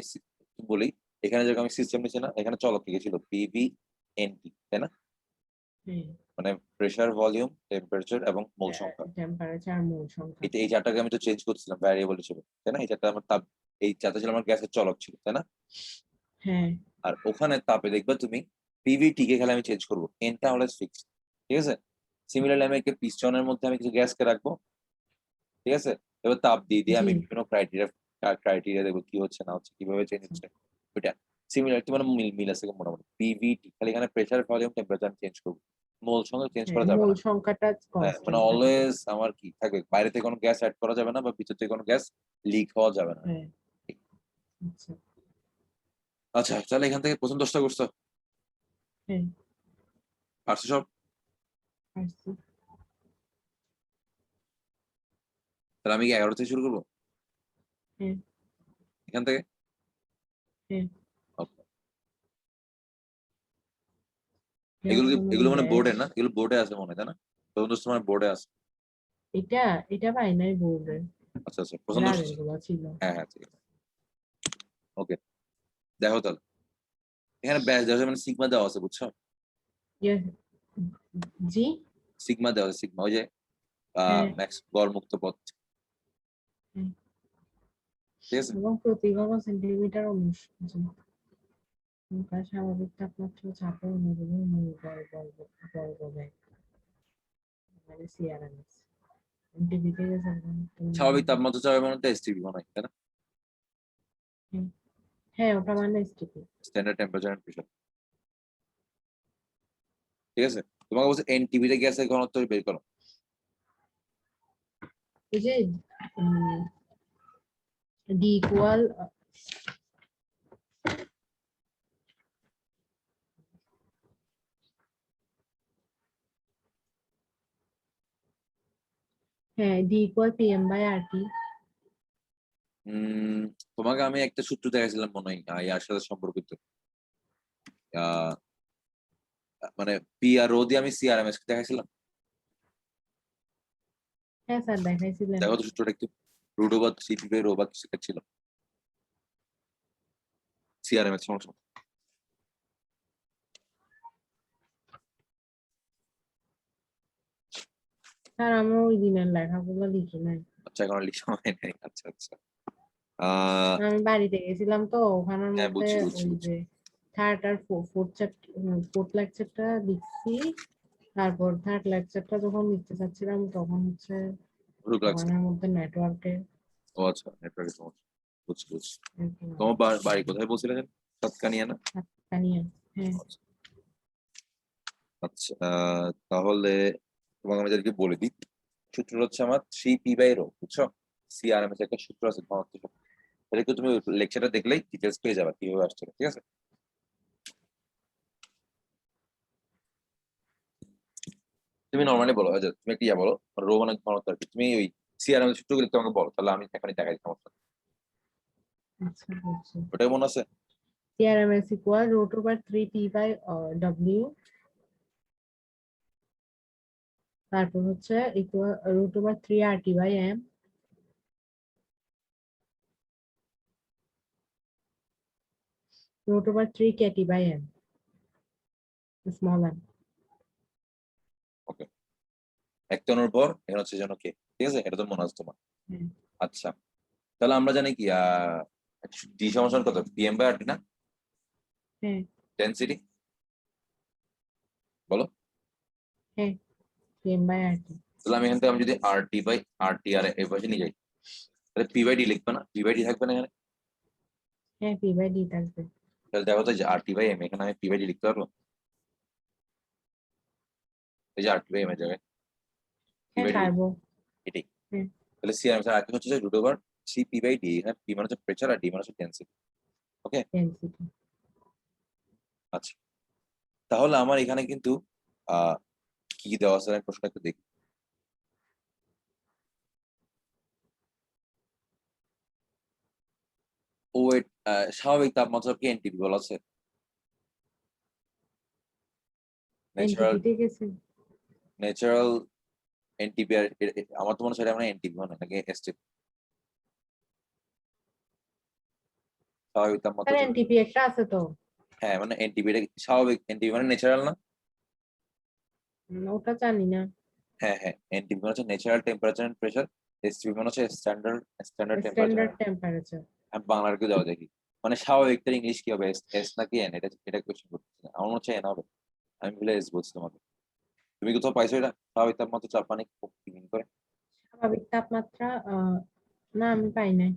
বলি, এখানে যেরকম আমি সিস্টেম নিচ্ছি না, এখানে চলক লিখেছিল PV/NT, তাই না? হ্যাঁ, মানে প্রেসার, ভলিউম, টেম্পারেচার এবং মোল সংখ্যা। টেম্পারেচার, মোল সংখ্যা। এই চারটাকে আমি তো চেঞ্জ করছিলাম ভ্যারিয়েবল হিসেবে, তাই না? এই চারটা আমার তাপ, এই চারটা ছিল আমার গ্যাসের চলক ছিল, তাই না? হ্যাঁ, আর ওখানে তাপে দেখবা তুমি PVT কে খেলে আমি চেঞ্জ করবো, এনটা অলওয়েজ ফিক্স, ঠিক আছে? সিমিলারলি আমি পিস্টনের মধ্যে আমি কিছু গ্যাসকে রাখবো, ঠিক আছে? এবার তাপ দিয়ে দিয়ে জি। আমি বিভিন্ন ক্রাইটেরিয়া দেখবো কি হচ্ছে না হচ্ছে, কিভাবে চেঞ্জ আচ্ছা, হচ্ছে, ওইটা সিমিলারিটি মানে মিল আছে মোটামুটি। PVT খালি এখানে প্রেসার, ভলিউম, টেম্পারেচার চেঞ্জ করবো, মোল সংখ্যা চেঞ্জ হ্যাঁ, করা যাবে মোল না। সংখ্যাটা হ্যাঁ, মানে কনস্ট্যান্ট থাকবে। অলওয়েজ আমার কি থাকবে, বাইরে থেকে কোনো গ্যাস অ্যাড করা যাবে না, বা ভিতর থেকে কোনো গ্যাস লিক হওয়া যাবে না। হ্যাঁ, আচ্ছা, আচ্ছা, তাহলে এখান থেকে প্রথম 10টা করছো, হ্যাঁ, পারছো সব? পারছি। তাহলে আমি কি 11 থেকে শুরু করবো হ্যাঁ, এখান থেকে? হ্যাঁ, Okay. হ্যাঁ, এগুলো কোনো এগুলো মানে গ্যাস। বোর্ডে না, এগুলো বোর্ডে আছে মনে হয়, তাই না? প্রথম 10টা মানে বোর্ডে আছে। এটা এটা পাই নাই বোর্ডে, আচ্ছা আচ্ছা, এর প্রথম 10। আগের গুলো ছিল। হ্যাঁ হ্যাঁ, ঠিক আছে। ওকে, দেখো তাহলে এখানে ব্যাস দেওয়া আছে, মানে সিগমা দেওয়া আছে, বুঝছো? ইয়ে, জি। সিগমা দেওয়া আছে, সিগমা ওই যে হ্যাঁ, ম্যাক্স গড় মুক্ত পথ, হ্যাঁ, ঠিক আছে? এবং প্রতি ঘন সেন্টিমিটার অনুসার স্বাভাবিক তাপমাত্রা চাপের অনুযায়ী মূল বর্গ ব্যাগ মানে সিআরএমএস ডিবিতে গেছে। স্বাভাবিক তাপমাত্রা চাপে মানে তো STP মনে হয়, তাই না? হ্যাঁ, ওটা মানে sticky. Standard temperature and pressure, ঠিক আছে? তোমাকে বলছে NTP তে গ্যাসের ঘনত্ব বের করো। এই যে ডি ইকুয়াল, হ্যাঁ, ডি ইকুয়াল PM/RT। উম তোমাকে আমি একটা সূত্র দেখাইছিলাম মনে হয়, ইয়ার সাথে সম্পর্কিত, আহ, মানে পি আর রো দিয়ে আমি CRMS দেখাইছিলাম। হ্যাঁ স্যার, দেখাইছিলেন। দেখো তো সূত্রটা একটু, রুডো বা CP/রো বা কিছু একটা ছিল, CRMS সমস্যা। স্যার, আমরা ওই দিনের লেখাগুলো লিখি নাই। আচ্ছা, এখন আর লিখা হয় নাই, আচ্ছা আচ্ছা। আহ আমি বাড়িতে গেছিলাম তো, ওখানের হ্যাঁ, মধ্যে বুঝছি বুঝছি ওই বুঝছি। যে থার্ড আর ফোর্থ লেকচারটা লিখছি। তারপর থার্ড লেকচারটা যখন লিখতে চাচ্ছিলাম তখন হচ্ছে ভুল লাগছে। ওখানের মধ্যে নেটওয়ার্কে ও আচ্ছা, নেটওয়ার্কের সমস্যা, বুঝছি বুঝছি। তোমার বাড়ি কোথায় বলছিলে যেন? সাতকানিয়া না? নিয়ে। হ্যাঁ, আচ্ছা আচ্ছা, তাহলে তোমাকে আমি যাদেরকে বলে দিই, সূত্র হচ্ছে আমার 3P/রো, বুঝছো? CRMS একটা সূত্র আছে ঘনত্ব সূত্র। এটাকে তুমি লেকচারটা দেখলেই ডিটেলস পেয়ে যাবে কিভাবে আসছে, ঠিক আছে? তুমি নর্মালি বলো, আচ্ছা তুমি একটা ইয়া বলো, রো মানে ঘনত্ব আর কি, তুমি ওই CRMS সূত্রগুলো তোমাকে বলো, তাহলে আমি এখনই দেখাই সমস্যা। আচ্ছা বুঝছি। ওটাই মনে আছে? CRMS equal root over 3 P by W, তারপর হচ্ছে equal root over 3 RT by M, root over 3 KT by M, small m. ওকে, একজনের পর এখানে হচ্ছে যেন কে, ঠিক আছে? এটা তো মনে আছে তোমার। হ্যাঁ আচ্ছা, তাহলে আমরা জানি কি ডি সমান কত, পিএম বাই আরটি না? হ্যাঁ ডেনসিটি বলো। হ্যাঁ, PM by RT। তাহলে আমি এখান থেকে আমি যদি আরটি বাই আরটি আর এই পাশে নিয়ে যাই, তাহলে পি বাই ডি লিখবে না? পি বাই ডি থাকবে না এখানে? হ্যাঁ, P by D থাকবে। তাহলে দেখো তো যে আরটি বাই এম, এখানে আমি পি বাই ডি লিখতে পারবো? এই যে আরটি বাই এম এর জায়গায় পি হ্যাঁ বাই ডি লিখবো, পারবো। এটাই। হ্যাঁ তাহলে সি আর আগে হচ্ছে যে root over C P by D, এখানে পি মানে হচ্ছে প্রেসার আর ডি মানে হচ্ছে ডেন্সিটি। ওকে, ডেনসিটি। আচ্ছা, তাহলে আমার এখানে কিন্তু আহ কি কি দেওয়া আছে আমি প্রশ্নটা একটু দেখি। ও স্বাভাবিক তাপমাত্রা কি এনটিপি বলা আছে? ন্যাচারাল, এনটিপিতে গেছে। ন্যাচারাল এনটিপি আর আমার তো মনে হয় সেটা মানে এনটিপি মানে নাকি এসটিপি, স্বাভাবিক তাপমাত্রা তার যেটা। এনটিপি একটা আছে তো। হ্যাঁ মানে এনটিপি এটা স্বাভাবিক, এনটিপি মানে ন্যাচারাল না? ওটা জানি না। হ্যাঁ হ্যাঁ, এনটিপি মানে হচ্ছে natural temperature and pressure, STP মানে হচ্ছে standard standard temperature. Standard temperature. আমি বাংলার কেউ দেওয়া দেখি, মানে স্বাভাবিকটার ইংলিশ কি হবে, এস এস নাকি এন, এটা কোশ্চেন করতেছি না। আমার মনে হচ্ছে এন হবে, আমি ভুলে এস বলছি তোমাকে। তুমি কোথাও পাইছো এটা স্বাভাবিক তাপমাত্রা চাপ পানি কি mean করে? স্বাভাবিক তাপমাত্রা না আমি পাই নাই।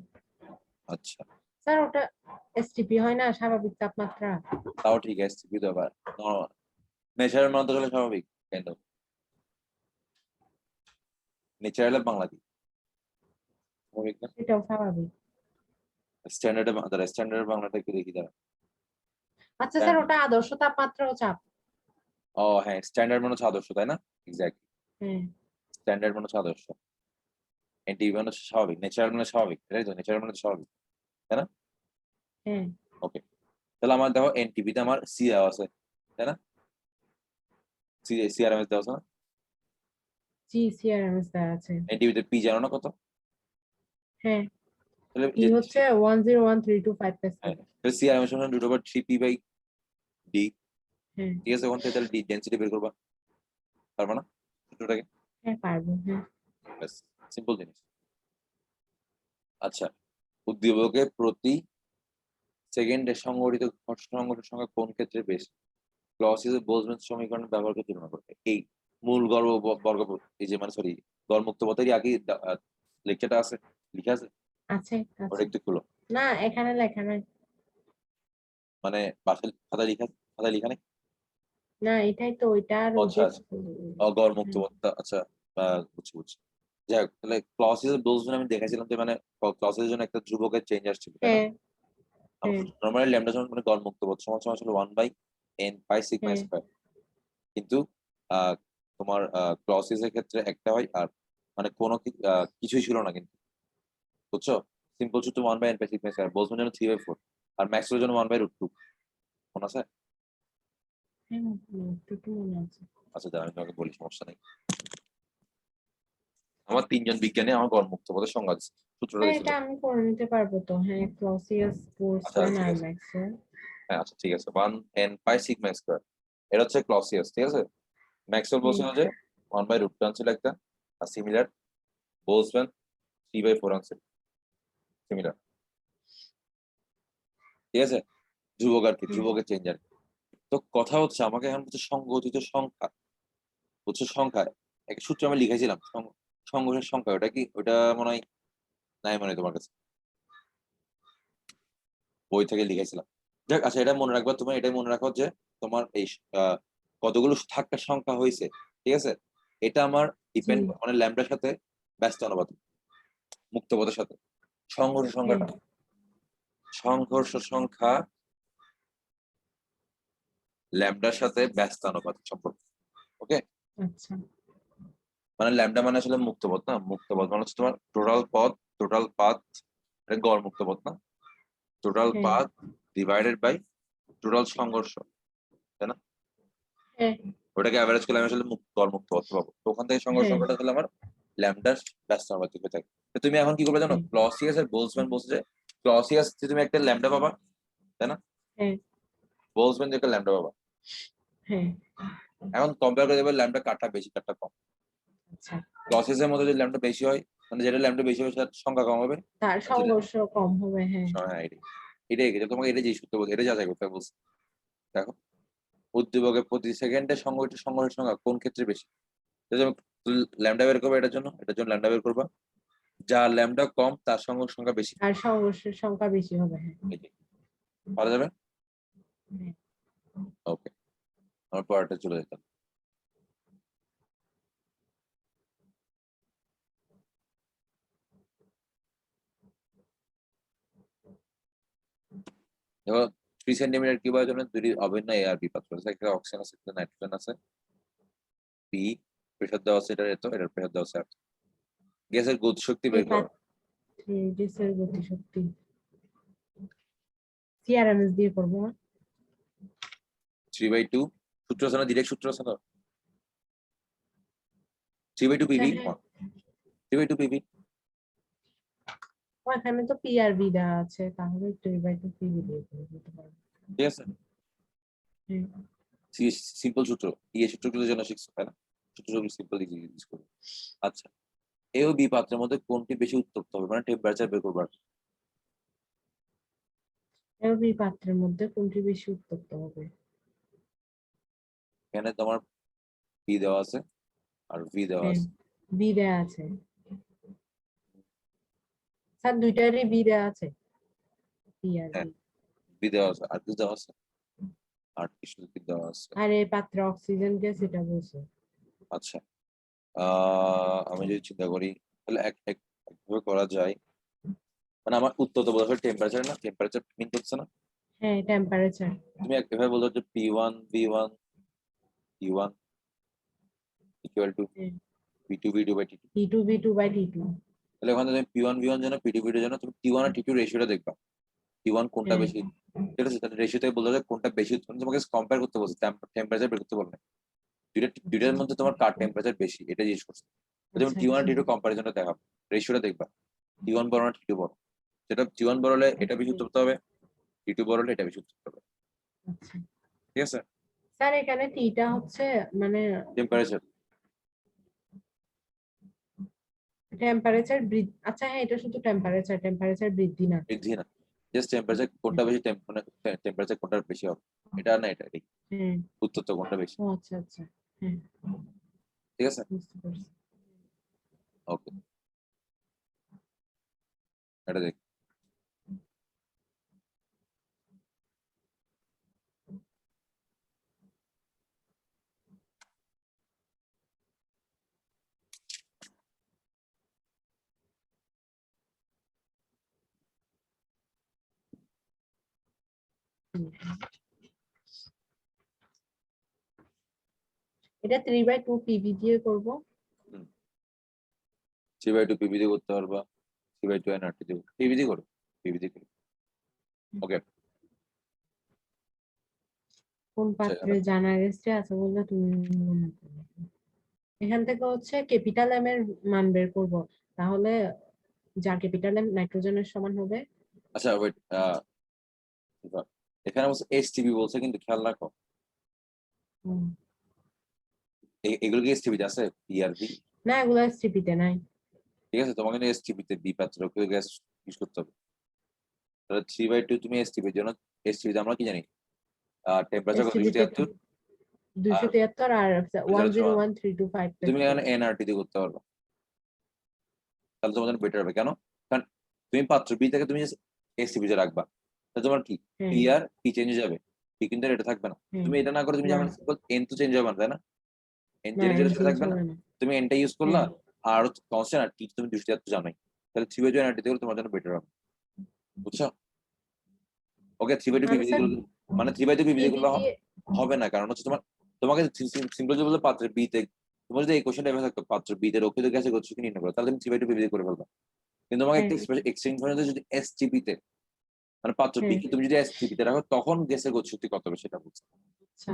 আচ্ছা, স্যার ওটা এসটিপি হয় না স্বাভাবিক তাপমাত্রা? তাও ঠিক আছে, এসটিপি তো আবার ন্যাচারাল মানে তো আসলে স্বাভাবিক, কেন ন্যাচারাল বাংলা কি স্বাভাবিক না? সেটাও স্বাভাবিক। স্ট্যান্ডার্ড বাংলাটা একটু দেখি দাঁড়া। আচ্ছা স্যার ওটা আদর্শ তাপমাত্রা ও চাপ। ও হ্যাঁ, স্ট্যান্ডার্ড মানে হচ্ছে আদর্শ তাই না? এক্স্যাক্টলি, হ্যাঁ স্ট্যান্ডার্ড মানে হচ্ছে আদর্শ, এনটিভি মানে হচ্ছে স্বাভাবিক, ন্যাচারাল মানে স্বাভাবিক, তাই তো? ন্যাচারাল মানে হচ্ছে স্বাভাবিক, তাই না? হ্যাঁ ওকে, তাহলে আমার দেখো এনটিভিতে আমার সি দেওয়া আছে, তাই না? সি সিআরএমএস দেওয়া আছে না? জি, সিআরএমএস দেওয়া আছে। এনটিভিতে পি জানো না কত? হ্যাঁ, তাহলে পি হচ্ছে 101325 হ্যাঁ, পাস্কেল। তাহলে সিআরএমএস সমান root over 3 P by D, হ্যাঁ ঠিক আছে? ওখান থেকে তাহলে ডি ডেনসিটি বের করবা, পারবা না সূত্রটাকে? হ্যাঁ পারবো। হ্যাঁ ব্যাস, সিম্পল জিনিস। আচ্ছা, উদ্দীপকে প্রতি সেকেন্ডে সংঘটিত সংঘটনের সংখ্যা কোন ক্ষেত্রে বেশি? ক্লসিসে বোলজম্যান সমীকরণ ব্যবহার করে তুলনা করতে। এই মূল বর্গ, এই যে মানে সরি গড়মুক্ত পথেরই আগে লেকচারটা আছে, লিখে আছে, আছে ওটা আছে। একটু খুলো। না এখানে লেখা নাই। মানে বাসায় খাতায় লিখা নেই? না এটাই তো, ওইটা আর ওই আচ্ছা যে আচ্ছা, গড়মুক্ত হ্যাঁ পথটা, আচ্ছা বুঝছি বুঝছি। যাই হোক, তাহলে ক্লসিস বোলজম্যান আমি দেখাইছিলাম যে মানে ক্লসিসের জন্য একটা ধ্রুবকের চেঞ্জ আসছিল, তাই না? হ্যাঁ আমরা হ্যাঁ নরমালি ল্যামডা সমান মানে গড়মুক্ত পথ সমান সমান আসলে 1/n/σ², হ্যাঁ কিন্তু আহ, তোমার ক্লসিস এর ক্ষেত্রে একটা হয়, আর মানে কোনো কিছুই ছিল না কিন্তু, বুঝছো? সিম্পল সূত্র 1/n/σ², বোলজম্যান জন্য 3/4, আর ম্যাক্সওয়েলের জন্য 1/√2, মনে আছে? হ্যাঁ, একটু মনে আছে। আচ্ছা দাঁড়া, আমি তোমাকে বলি, সমস্যা নেই। আমার তিনজন বিজ্ঞানী আমার গড়মুক্ত পথের সংজ্ঞা দিচ্ছে, সূত্রটা হ্যাঁ দিয়েছিল। এটা আমি করে নিতে পারবো তো। হ্যাঁ, ক্লসিয়াস, আচ্ছা বোলটজম্যান ঠিক আর আছে, ম্যাক্সওয়েল। হ্যাঁ আচ্ছা ঠিক আছে, 1n/σ², এটা হচ্ছে ক্লসিয়াস, ঠিক আছে? ম্যাক্সওয়েল হ্যাঁ বলছিল যে 1/√2 আনছিল একটা, আর সিমিলার বোলজম্যান 3/4 আনছিল, সিমিলার, ঠিক আছে? ধ্রুবক আর কি, হ্যাঁ ধ্রুবকের চেঞ্জ আর কি। তো কথা হচ্ছে আমাকে এখন হচ্ছে সংগঠিত সংখ্যা, হচ্ছে সংখ্যায় একটা সূত্র আমি লিখেছিলাম, সংঘর্ষের সংখ্যা, ওটা কি ওটা মনে হয় নাই মনে হয় তোমার কাছে, বই থেকে লিখেছিলাম। যাক আচ্ছা, এটা মনে রাখবা, তুমি এটাই মনে রাখো যে তোমার এই কতগুলো থাকার সংখ্যা হয়েছে, ঠিক আছে? এটা আমার জি ডিপেন্ড মানে ল্যামডার সাথে ব্যস্ত অনুপাত, মুক্ত পথের সাথে সংঘর্ষ হ্যাঁ সংখ্যাটা, সংঘর্ষ সংখ্যা ল্যামডার সাথে ব্যস্ত অনুপাত সম্পর্ক। ওকে, আচ্ছা মানে ল্যামডা মানে আসলে মুক্তপথ না, মুক্তপথ মানে হচ্ছে তোমার টোটাল পথ, টোটাল পাথ, এটা গড় মুক্তপথ না? টোটাল হ্যাঁ। পাথ ডিভাইডেড বাই টোটাল সংঘর্ষ, হ্যাঁ। ওটাকে অ্যাভারেজ করলে আমি আসলে গড় মুক্ত পথ পাবো। তো ওখান থেকে সংঘর্ষ হ্যাঁ। করাটা তাহলে আমার ল্যামডার ব্যস্ত আমার দিকে থাকে। তো তুমি এখন কি করবে জানো, হ্যাঁ। ক্লসিয়াস আর বোলসম্যান বলছে যে ক্লসিয়াস তুমি একটা ল্যামডা পাবা, তাই না? হ্যাঁ। বোলসম্যান একটা ল্যামডা পাবা। হ্যাঁ। এখন কম্পেয়ার করে দেবে ল্যামডা কারটা বেশি কারটা কম। আচ্ছা, ক্লসিয়াসের মধ্যে যদি ল্যামডা বেশি হয়, মানে যেটা ল্যামডা বেশি হবে সেটার সংখ্যা কম হবে। তার আর যেটা সংঘর্ষ কম হবে। হ্যাঁ। হ্যাঁ এটাই এটাই তোমাকে এটা যে সূত্র বলছে এটা যাচাই করতে বলছে। দেখো উদ্দীপকের প্রতি সেকেন্ডে সংঘটিত সংঘর্ষের সংখ্যা কোন ক্ষেত্রে বেশি, ল্যামডা বের করবে এটার জন্য ল্যামডা বের করবা, যার ল্যামডা কম তার সংঘর্ষ সংখ্যা বেশি। আর সংঘর্ষের সংখ্যা বেশি হবে। হ্যাঁ। এটাই পারা যাবে। হ্যাঁ। ওকে, আমার পরেরটা চলে যেতাম। দেখো 3 সেন্টিমিটার কিউব আয়তনের দুটি অভিন্ন এ আর বি পাত্র আছে, একটা অক্সিজেন আছে একটা নাইট্রোজেন আছে। বি প্রেসার দেওয়া আছে, এটার প্রেসার দেওয়া আছে। গ্যাসের গতি শক্তি এই বের করো। গ্যাসের গতিশক্তি সিআরএমএস দিয়ে করবো না? 3/2 সূত্র আছে না, ডিরেক্ট সূত্র আছে না, 3/2 পিভি, হ্যাঁ। 3/2 পিভি। এখানে তো পিআরবি দেওয়া আছে, তাহলে 3/2 পিবি দিয়ে করে দিতে পারবো। ঠিক আছে, হ্যাঁ। সিম্পল সূত্র, এই সূত্রগুলোর জন্য শিখছো তাই না, সূত্রগুলো সিম্পল ইউজ করো। আচ্ছা, এ ও বি পাত্রের মধ্যে কোনটি বেশি উত্তপ্ত হবে, মানে টেম্পারেচার বের করবার। এবি পাত্রের মধ্যে কোনটি বেশি উত্তপ্ত হবে? এখানে তোমার বি দেওয়া আছে আর ভি দেওয়া হ্যাঁ, আছে। বি দেওয়া আছে। স্যার দুইটারই বি দেওয়া আছে, পি আর হ্যাঁ বি। বি দেওয়া আছে আর কিছু দেওয়া আছে, আর কিছু কি দেওয়া আছে। আর এই পাত্রে অক্সিজেন গ্যাস এটা বলছে। আচ্ছা, আমি যদি চিন্তা করি তাহলে একভাবে করা যায়, মানে আমার উত্তর তো বলা টেম্পারেচার না, টেম্পারেচার মিন করছে না। হ্যাঁ, টেম্পারেচার। তুমি এভাবে বলছো যে P1 equal to P2 T2 V2/T2। তাহলে ওখানে তুমি P1 জন্য P2 জন্য তুমি T1 আর T2 রেশিওটা দেখবা, T1 কোনটা হ্যাঁ। বেশি। ঠিক আছে, তাহলে রেশিও থেকে বলতে কোনটা বেশি উৎপন্ন, তোমাকে কম্পেয়ার করতে বলছে, টেম্পারেচার বের করতে বলবে না। দুইটার মধ্যে তোমার কার টেম্পারেচার বেশি এটা জিজ্ঞেস করছে। যেমন আচ্ছা, T1 আর আচ্ছা, T2 কম্পারিজনটা দেখাবো, রেশিওটা দেখবা, T1 বড় না T2 বড়। সেটা T1 বড় হলে এটা বেশি উত্তপ্ত হবে, T2 বড় হলে এটা বেশি উত্তপ্ত হবে। আচ্ছা। ঠিক আছে, স্যার এখানে টিটা হচ্ছে মানে টেম্পারেচার টেম্পারেচার বৃদ্ধি। আচ্ছা, হ্যাঁ, এটা শুধু টেম্পারেচার বৃদ্ধি না। বৃদ্ধি না, জাস্ট টেম্পারেচার কোনটা বেশি, মানে টেম্পারেচার কোনটা বেশি হবে, এটা না এটা হ্যাঁ। উত্তপ্ত কোনটা বেশি। ও আচ্ছা, আচ্ছা। হ্যাঁ, ঠিক আছে, বুঝতে পারছি। ওকে, এটা দেখ। এটা 3/2 পিভি দিয়ে করবো। 3/2 পিভিডি করতে পারবা, 3/2 এনআরটি দিয়ে পিভিডি করো, পিভিডি করো। ওকে, কোন পাত্রে জানা গেছে আছে বললে তুমি মনে করো। এখান থেকে হচ্ছে ক্যাপিটাল এম এর মান বের করব, তাহলে যার ক্যাপিটাল এম নাইট্রোজেনের সমান হবে। আচ্ছা ওয়েট, এখানে বলছে এসটিপি বলছে, কিন্তু খেয়াল রাখো হুম। এগুলো কি এসটিপি আছে, পিআরবি। না, এগুলো এসটিপিতে নাই। ঠিক আছে, তোমাকে কিন্তু এসটিপি তে বি পাত্র গ্যাস ইউজ করতে হবে। তাহলে 3/2 তুমি এসটিপির জন্য, এসটিপি আমরা কি জানি, টেম্পারেচার কত, এসটিপিতে 273। আর 273 আর প্রেসার 101325 তুমি এখানে এনআরটি দিয়ে করতে পারবে, তাহলে তোমার জন্য বেটার হবে। কেন, কারণ তুমি পাত্র বি থেকে তুমি এসটিপি তে রাখবা, তাহলে তোমার কি হ্যাঁ। পি আর পি চেঞ্জ হয়ে যাবে, পি কিন্তু আর এটা থাকবে না। হ্যাঁ। তুমি এটা না করে তুমি না, যেমন এন তো চেঞ্জ হবে না, তাই না, এন না, জেনে এন জেনে সেটা চেঞ্জ থাকবে না। হবে না। তুমি এনটা ইউজ করলা, হ্যাঁ। আর কনস্ট্যান্ট আর টি তুমি 273 জানোই, তাহলে 3/2 এনআরটি দিয়ে তোমার জন্য বেটার হবে, বুঝছো। ওকে, 3/2 মানে পিভিডি স্যার গুলো, মানে 3/2 পিভিডি পিভি গুলো দিয়ে হবে না, কারণ হচ্ছে তোমাকে সিম্পল যদি বলতে পাত্রে বি তে, তোমার যদি এই কোশ্চেনটা এভাবে থাকতো পাত্র বি তে রক্ষিত গ্যাসে গতিশক্তি নির্ণয় করো, তাহলে তুমি 3/2 পিভিডি করে ফেলবা। কিন্তু তোমাকে হ্যাঁ। একটা এক্সচেঞ্জ ফাংশন যদি এসটিপি তে মানে পাত্র বি হ্যাঁ। কে তুমি যদি STP তে রাখো তখন গ্যাসের গতিশক্তি কত হবে সেটা বলছে। আচ্ছা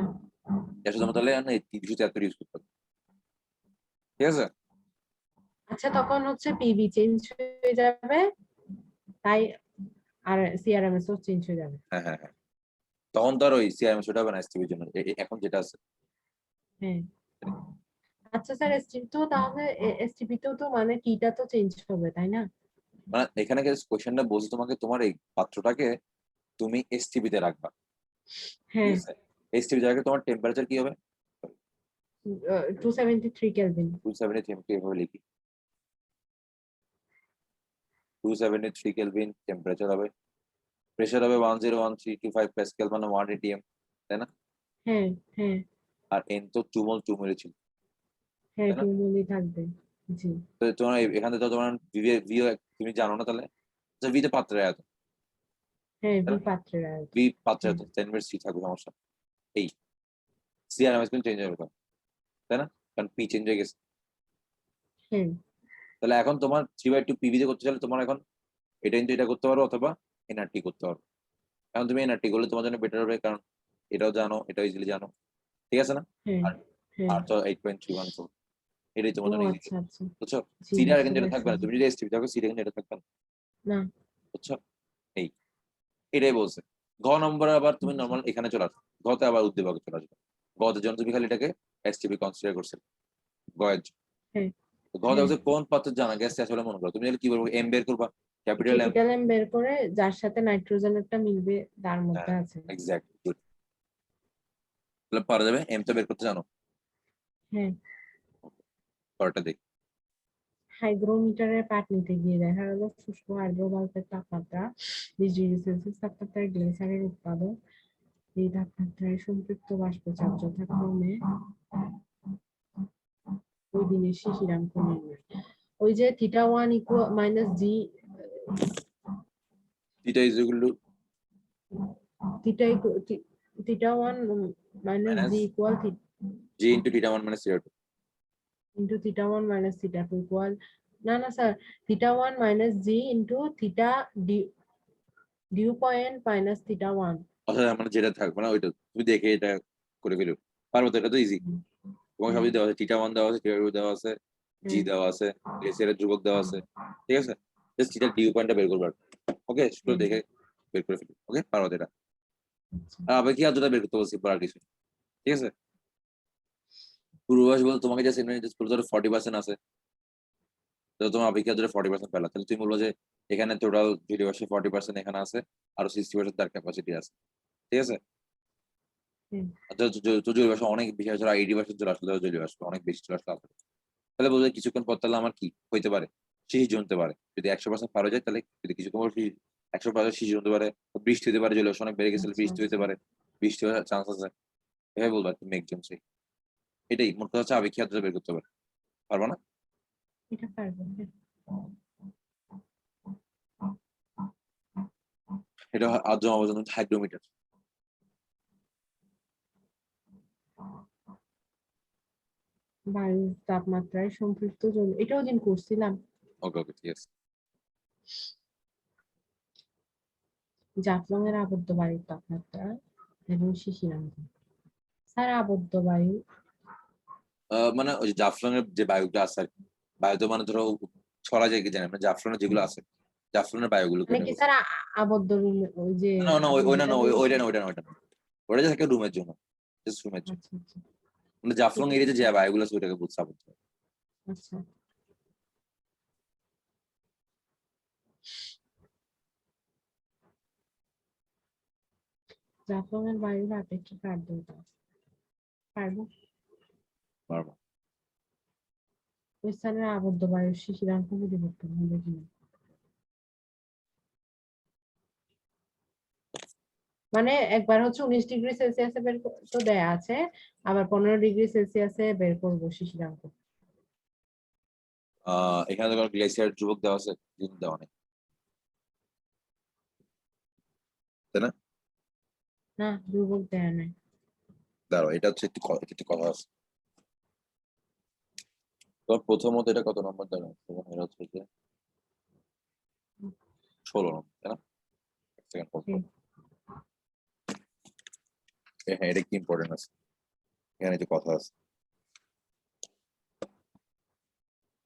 গ্যাসের জন্য তাহলে না 373 ইউজ করতে হবে, ঠিক আছে? আচ্ছা, তখন হচ্ছে পিবি চেঞ্জ হয়ে যাবে, তাই আর সিআরএমএস ও চেঞ্জ হয়ে যাবে। হ্যাঁ হ্যাঁ হ্যাঁ, তখন তো আর ওই সিআরএম সেটা হবে না STP এর জন্য, এখন যেটা আছে। হ্যাঁ। আচ্ছা স্যার, এসটিপি তো তাহলে এসটিপি তেও তো মানে কিটা তো চেঞ্জ হবে তাই না? মানে এখানে কোশ্চেনটা বলছে তোমাকে তোমার এই পাত্রটাকে তুমি STP তে রাখবা, ঠিক হ্যাঁ। আছে? STP জায়গায় তোমার টেম্পারেচার কি হবে? 273 কেলভিন। 273 এভাবে লিখি, 273 কেলভিন টেম্পারেচার হবে, প্রেসার হবে 101,325 প্যাসকেল মানে 1 atm, তাই না? হ্যাঁ হ্যাঁ আর এন তো 2 মোল 2 মোলে ছিল, হ্যাঁ, তাই না? টুমুলি থাকবে। জি। তো তোমার এখান থেকে তো তোমার ভি তুমি জানো না তাহলে, আচ্ছা ভি তে পাত্রের আয়তন, হ্যাঁ, তাই বি না? পাত্রের আয়তন। ভি পাত্রের হ্যাঁ আয়তন 10 মিনিট সি থাকবে, সমস্যা এই সিআরএমএস কিন্তু চেঞ্জ হবে তো, তাই না? কারণ পি চেঞ্জ হয়ে গেছে। হ্যাঁ তাহলে এখন তোমার 3/2 পিভি তে করতে চাইলে তোমার এখন এটা কিন্তু এটা করতে পারো অথবা এনআরটি করতে পারো। এখন তুমি এনআরটি করলে তোমার জন্য বেটার হবে, কারণ এটাও জানো এটাও ইজিলি জানো, ঠিক আছে না? হ্যাঁ আর হ্যাঁ। আর তো 8.314 এটাই তোমার ও জন্য ইজি, আচ্ছা আচ্ছা। বুঝছো? জি, সিটা বুঝতে কিন্তু এটা পারছি। থাকবে না, তুমি যদি এসটিভি থাকো সিটা কিন্তু এটা থাকবে না, না। বুঝছো? এই এটাই বলছে। ঘ নম্বরে আবার তুমি আচ্ছা। নর্মাল এখানে চলে আসবে, ঘতে আবার উদ্দীপকে চলে আসবে। গতের জন্য তুমি খালি এটাকে এসটিভি কনসিডার করছে, গয়ের জন্য। হ্যাঁ ঘতে হ্যাঁ। বলছে কোন পাত্রের জানা গ্যাস আসলে মনে করো, তুমি কি বলবো, এম বের করবা, ক্যাপিটাল এম। ক্যাপিটাল এম বের করে যার সাথে নাইট্রোজেনেরটা মিলবে তার মধ্যে হ্যাঁ আছে। Exactly, good. তাহলে পারা যাবে, এম তো বের করতে জানো, হ্যাঁ। পরেরটা দেখি। হাইগ্রোমিটারের পাঠ নিতে গিয়ে দেখা গেল শুষ্ক আর্দ্র বাল্বের তাপমাত্রা 20°C তাপমাত্রায় গ্লেসারের উৎপাদন, এই তাপমাত্রায় সম্পৃক্ত বাষ্পচাপ যথাক্রমে ওই দিনের শিশিরাঙ্ক নির্ণয়। ওই যে theta one equal minus G, theta is equal to theta theta one minus minus G equal G into theta 1 minus theta 2। Into theta one minus theta two equal, না না sir, theta one minus G into theta dew point minus theta one. অর্থাৎ মানে যেটা থাকবে না ওইটা তুমি দেখে এটা করে ফেলো, পারবো তো, এটা তো ইজি। তোমার হ্যাঁ সবই দেওয়া আছে, থিটা 1 দেওয়া আছে, থিটা 2 দেওয়া আছে, জি হ্যাঁ দেওয়া আছে, গ্লেসিয়ারের ধ্রুবক দেওয়া আছে, ঠিক আছে? জাস্ট থিটার ডিউ পয়েন্টটা বের করবে, ওকে? শুধু হ্যাঁ। দেখে বের করে ফেলি, ওকে? পারবো তো এটা। আচ্ছা। আর আবার কি আদ্রতা বের করতে বলছি, আর কিছু না, ঠিক আছে? পূর্বাভাস বলতে তোমাকে জাস্ট এমনি জাস্ট ধরো 40% আছে, তো তোমার অপেক্ষা ধরে 40% পেলা, তাহলে তুমি বলবো যে এখানে টোটাল ভিডিওসে 40% এখানে আছে, আর 60% তার ক্যাপাসিটি আছে, ঠিক আছে? হ্যাঁ জলীয় বাষ্প অনেক বেশি আসলে 80% চলে আসলে, জলীয় বাষ্প অনেক বেশি চলে আসলে আসলে। তাহলে বলবে কিছুক্ষণ পর তাহলে আমার কি হইতে পারে, শিশি জমতে পারে। যদি 100% পার হয়ে যায় তাহলে যদি কিছুক্ষণ পর 100% শিশি জমতে পারে, বৃষ্টি হতে পারে, জলীয় বাষ্প অনেক বেড়ে গেছে আচ্ছা বৃষ্টি হতে আচ্ছা। পারে, বৃষ্টি হওয়ার চান্স আছে, এভাবে বলবো আর কি, মেঘ জমছে। এটাই মোট কথা হচ্ছে আবেক্ষিক আর্দ্রতা বের করতে পারে, পারবো না? এটা পারবো হ্যাঁ। এটা আর্দ্র অবদান হাইড্রোমিটার। বায়ুর তাপমাত্রায় সম্পৃক্ত জল, এটাও দিন করছিলাম। ওকে ওকে, ঠিক আছে। জাফলং এর আবদ্ধ বায়ুর তাপমাত্রা এবং শিশিরাঙ্ক। স্যার আবদ্ধ বায়ু মানে ওই যে জাফলং এর যে বায়ুটা আছে আর কি, বায়ু তো মানে ধরো ছড়া যায় কি জানি মানে জাফলনের যেগুলো আছে, জাফলনের বায়ুগুলো মানে কেটে কি বলছে। স্যার আবদ্ধ রুম, ওই যে না না আপনি ওই না যেটা না ওইটা বলছেন? না ওইটা না ওইটা না, ওটা যে থাকে রুমের জন্য, জাস্ট রুমের জন্য। আচ্ছা আচ্ছা। মানে ঠিক জাফলং আছে এরিয়াতে যে স্যার। বায়ুগুলো আছে ওইটাকে বলছে আবদ্ধ। আচ্ছা। জাফলং এর বায়ুর আপেক্ষিক আর্দ্রতা পারবো। পারবো। ওই স্থানের আবদ্ধ বায়ুর শিশিরাঙ্ক পরিবর্তন হবে কিনা, মানে একবার হচ্ছে 19°C বের তো দেয়া আছে, আবার 15°C বের করবো শিশিরাঙ্ক। এখানে তো গ্লেসিয়ার ধ্রুবক দেওয়া আছে, দিন দেওয়া নেই, তাই না? না, দুর্ভোগ দেয়া নাই। দাঁড়াও, এটা হচ্ছে একটু একটু কথা আছে। তো প্রথমত এটা কত নম্বর, দাঁড়াও এটা হচ্ছে যে 16 নম্বর, তাই না? সেকেন্ড হোল্ড হুম। হ্যাঁ, এটা কি ইম্পর্টেন্ট আছে, এখানে যে কথা আছে।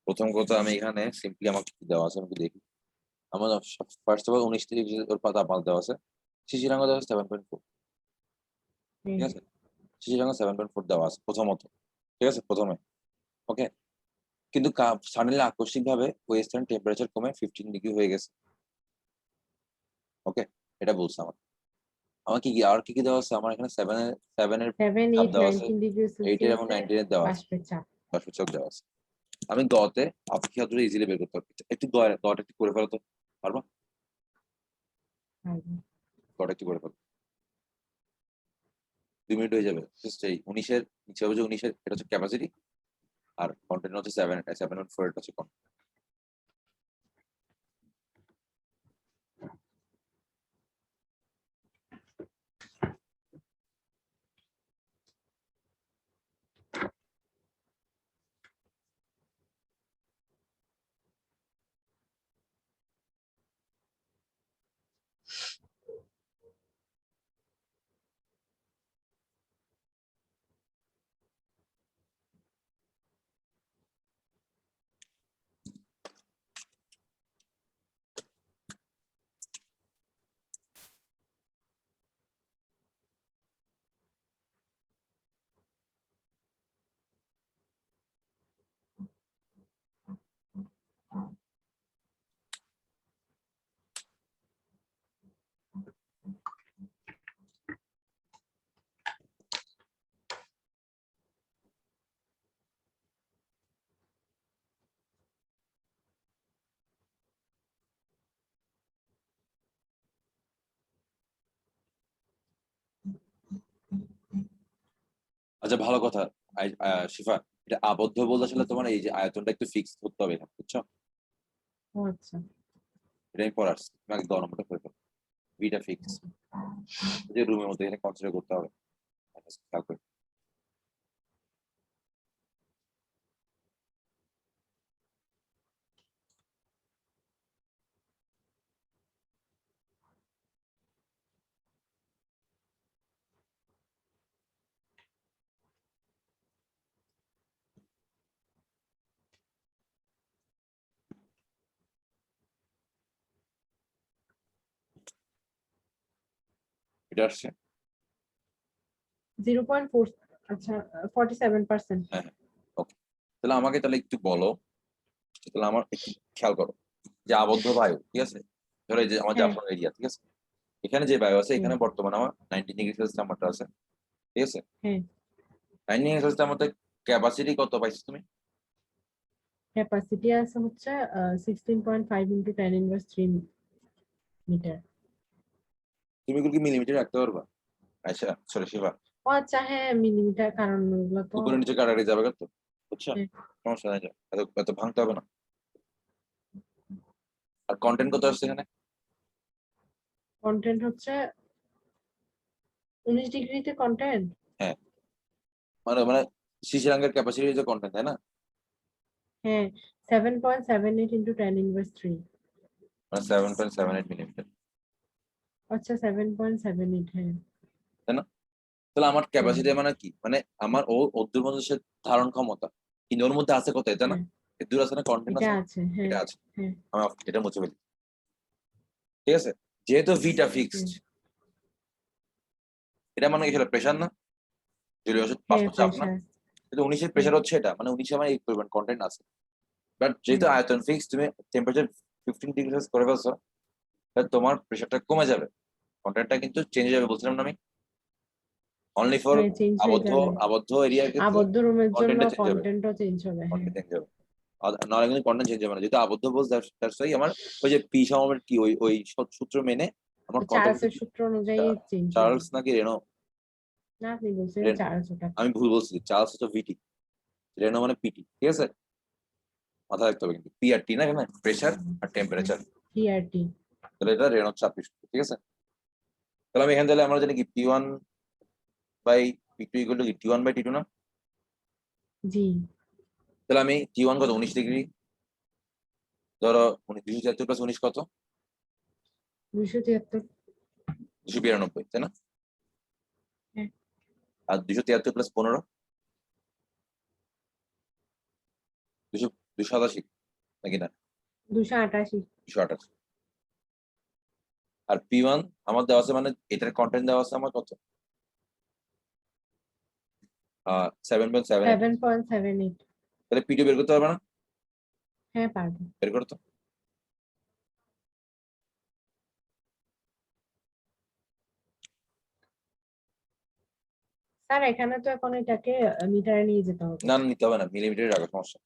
প্রথম কথা আমি এখানে সিম্পলি আমাকে কি দেওয়া আছে আমি একটু দেখি। আমার ফার্স্ট অফ অল 19 থেকে ওর পাতা আমার দেওয়া আছে, শিশিরাঙ্গ দেওয়া আছে 7.4, ঠিক আছে, শিশিরাঙ্গ 7.4 দেওয়া আছে প্রথমত, ঠিক আছে প্রথমে, ওকে। কিন্তু সাডেনলি আকস্মিক ভাবে ওয়েস্টার্ন টেম্পারেচার কমে 15 ডিগ্রি হয়ে গেছে, ওকে। এটা বলছে আমার, আমার কি আর কি কি দেওয়া আছে, আমার এখানে 7 এর 7, চাপ 8, দেওয়া আছে, 19 ডিগ্রি 8 এর এবং সেলসিয়াসে 19 এর দেওয়া আছে, বাষ্পের চাপ। সূচক দেওয়া আছে। আমি গতে অপেক্ষা ইজিলি বের করতে পারবো, একটু গটা একটু করে ফেলো তো, পারবা? গটা একটু করে ফেলো, 2 মিনিট হয়ে যাবে, জাস্ট এই 19-এর নিচে হবে যে 19-এর, এটা হচ্ছে ক্যাপাসিটি, আর কন্টেন্ট হচ্ছে 7.4, এটা হচ্ছে content। আচ্ছা ভালো কথা, শিফা, এটা আবদ্ধ বলতে আসলে তোমার এই যে আয়তনটা একটু ফিক্স করতে হবে এখানে, বুঝছো? ও আচ্ছা। এটা আমি পড়াচ্ছি, তুমি আগে 10 নম্বরটা করে ফেলো, বিটা ফিক্স, যে রুমের মধ্যে এখানে কনসিডার করতে হবে, খেয়াল করে। এটা আসছে, 0.4, আচ্ছা 47%। হ্যাঁ হ্যাঁ, ওকে। তাহলে আমাকে তাহলে একটু বলো, তাহলে আমার একটু খেয়াল করো, যে আবদ্ধ বায়ু, ঠিক আছে, ধরো এই যে আমার হ্যাঁ। জাফলং এরিয়া, ঠিক আছে, এখানে যে বায়ু আছে হুম। এখানে বর্তমানে আমার 19 ডিগ্রি সেলসিয়াস তাপমাত্রা আছে, ঠিক আছে, হ্যাঁ। 19 ডিগ্রি সেলসিয়াস তাপমাত্রা, ক্যাপাসিটি কত পাইছো তুমি? ক্যাপাসিটি আছে হচ্ছে 16.5 ইন্টু 10⁻³ মিটার। তুমি এগুলো কি মিলিমিটার রাখতে পারবা? আচ্ছা সরি শিবা, ও আচ্ছা, হ্যাঁ মিলিমিটার, কারণ ওগুলো তো। উপরে নিচে কাটাকাটি যাবে তো, বুঝছো? হ্যাঁ। সমস্যা নাই, এত এত ভাঙতে হবে না। আর কন্টেন্ট কত আসছে এখানে? কন্টেন্ট হচ্ছে 19 ডিগ্রিতে কন্টেন্ট। হ্যাঁ, মানে মানে শিশিরাঙ্গের ক্যাপাসিটি যে কন্টেন্ট, তাই না? হ্যাঁ, 7.78 ইন্টু 10⁻³। মানে 7.78 মিলিমিটার, আচ্ছা 7.78, হ্যাঁ। তাই না? তাহলে আমার হ্যাঁ। ক্যাপাসিটি মানে কি, মানে আমার ওর মধ্যে সে ধারণ ক্ষমতা, কিন্তু ওর মধ্যে আছে কত, তাই না? হ্যাঁ, এর দূর আছে না, কন্টেন্ট এটা আছে, আছে, হ্যাঁ। এটা আছে, হ্যাঁ। আমি এটা মুছে ফেলি, ঠিক আছে। যেহেতু ভিটা ফিক্সড, হ্যাঁ। এটা মানে কি, সেটা প্রেশার না, জলীয় হ্যাঁ, বাষ্প চাপ না, প্রেশার। কিন্তু 19-এর হ্যাঁ। প্রেশার হচ্ছে এটা, মানে 19-এ আমার এই পরিমাণ কন্টেন্ট আছে। বাট হ্যাঁ। যেহেতু আয়তন ফিক্স, তুমি টেম্পারেচার 15 ডিগ্রি সেলসিয়াস করে ফেলছো, তাহলে তোমার প্রেশারটা কমে যাবে, কন্টেন্টটা কিন্তু চেঞ্জ হয়ে যাবে, বলছিলাম না আমি, অনলি ফর হ্যাঁ, চেঞ্জ হয়ে আবদ্ধ যাবে। আবদ্ধ এরিয়ার ক্ষেত্রে আবদ্ধ রুমের জন্য কন্টেন্টটা চেঞ্জ হবে, কন্টেন্টও চেঞ্জ হবে, হ্যাঁ। কন্টেন্ট চেঞ্জ হবে, নাহলে কিন্তু কন্টেন্ট চেঞ্জ হবে না, যেহেতু আবদ্ধ বলতে দ্যাটস ওয়াই আমার ওই যে পি সমান কি, ওই সূত্র মেনে আমার কন্টেন্ট, চার্লসের সূত্র অনুযায়ী চেঞ্জ হবে। চার্লস নাকি রেনো, না, আপনি বলছিলেন চার্লস, ওটা। আমি ভুল বলছি, চার্লস হচ্ছে ভিটি, রেনো মানে পিটি, ঠিক আছে, মাথায় রাখতে হবে কিন্তু পি আর টি না, এখানে প্রেশার আর টেম্পারেচার, টিআরটি। তাহলে এটা রেনো চাপ সূত্র, ঠিক আছে। তাহলে আমি এখানে তাহলে আমরা জানি কি P1/P2 = T1/T2 না? জি। তাহলে আমি T1 কত, 19 ডিগ্রি, ধরো 273 + 19 কত, 273। 292, তাই না? হ্যাঁ। আর 273 প্লাস 15 287 নাকি না? 288। 228। আর P1 আমার দেওয়া আছে, মানে এটার কন্টেন্ট দেওয়া আছে আমার কত? 7.78। 7.78। তাহলে P2 বের করতে পারবে না? হ্যাঁ পারবো। বের করো তো। স্যার এখানে তো এখন এটাকে মিটারে নিয়ে যেতে হবে। না, নিতে হবে না, মিলিমিটারে রাখো, সমস্যা।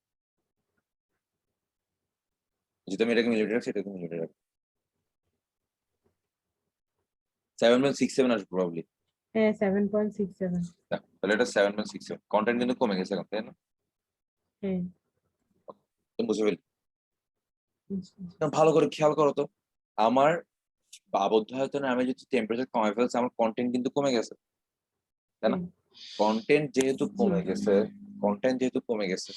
যেটা আমি এটাকে মিলিমিটার রাখছি, এটাকে মিলিমিটার রাখো। 7.67 আসবে প্রবাবলি। হ্যাঁ 7.67। তাহলে এটা 7.67, কন্টেন্ট কিন্তু কমে গেছে এখন, তাই না? হ্যাঁ। তুমি বুঝে ফেলি। ভালো করে খেয়াল করো তো, আমার আবদ্ধ আয়তনে আমি যদি টেম্পারেচার কমাই ফেলছি, আমার কন্টেন্ট কিন্তু কমে গেছে, তাই না? কন্টেন্ট যেহেতু কমে গেছে, কন্টেন্ট যেহেতু কমে গেছে,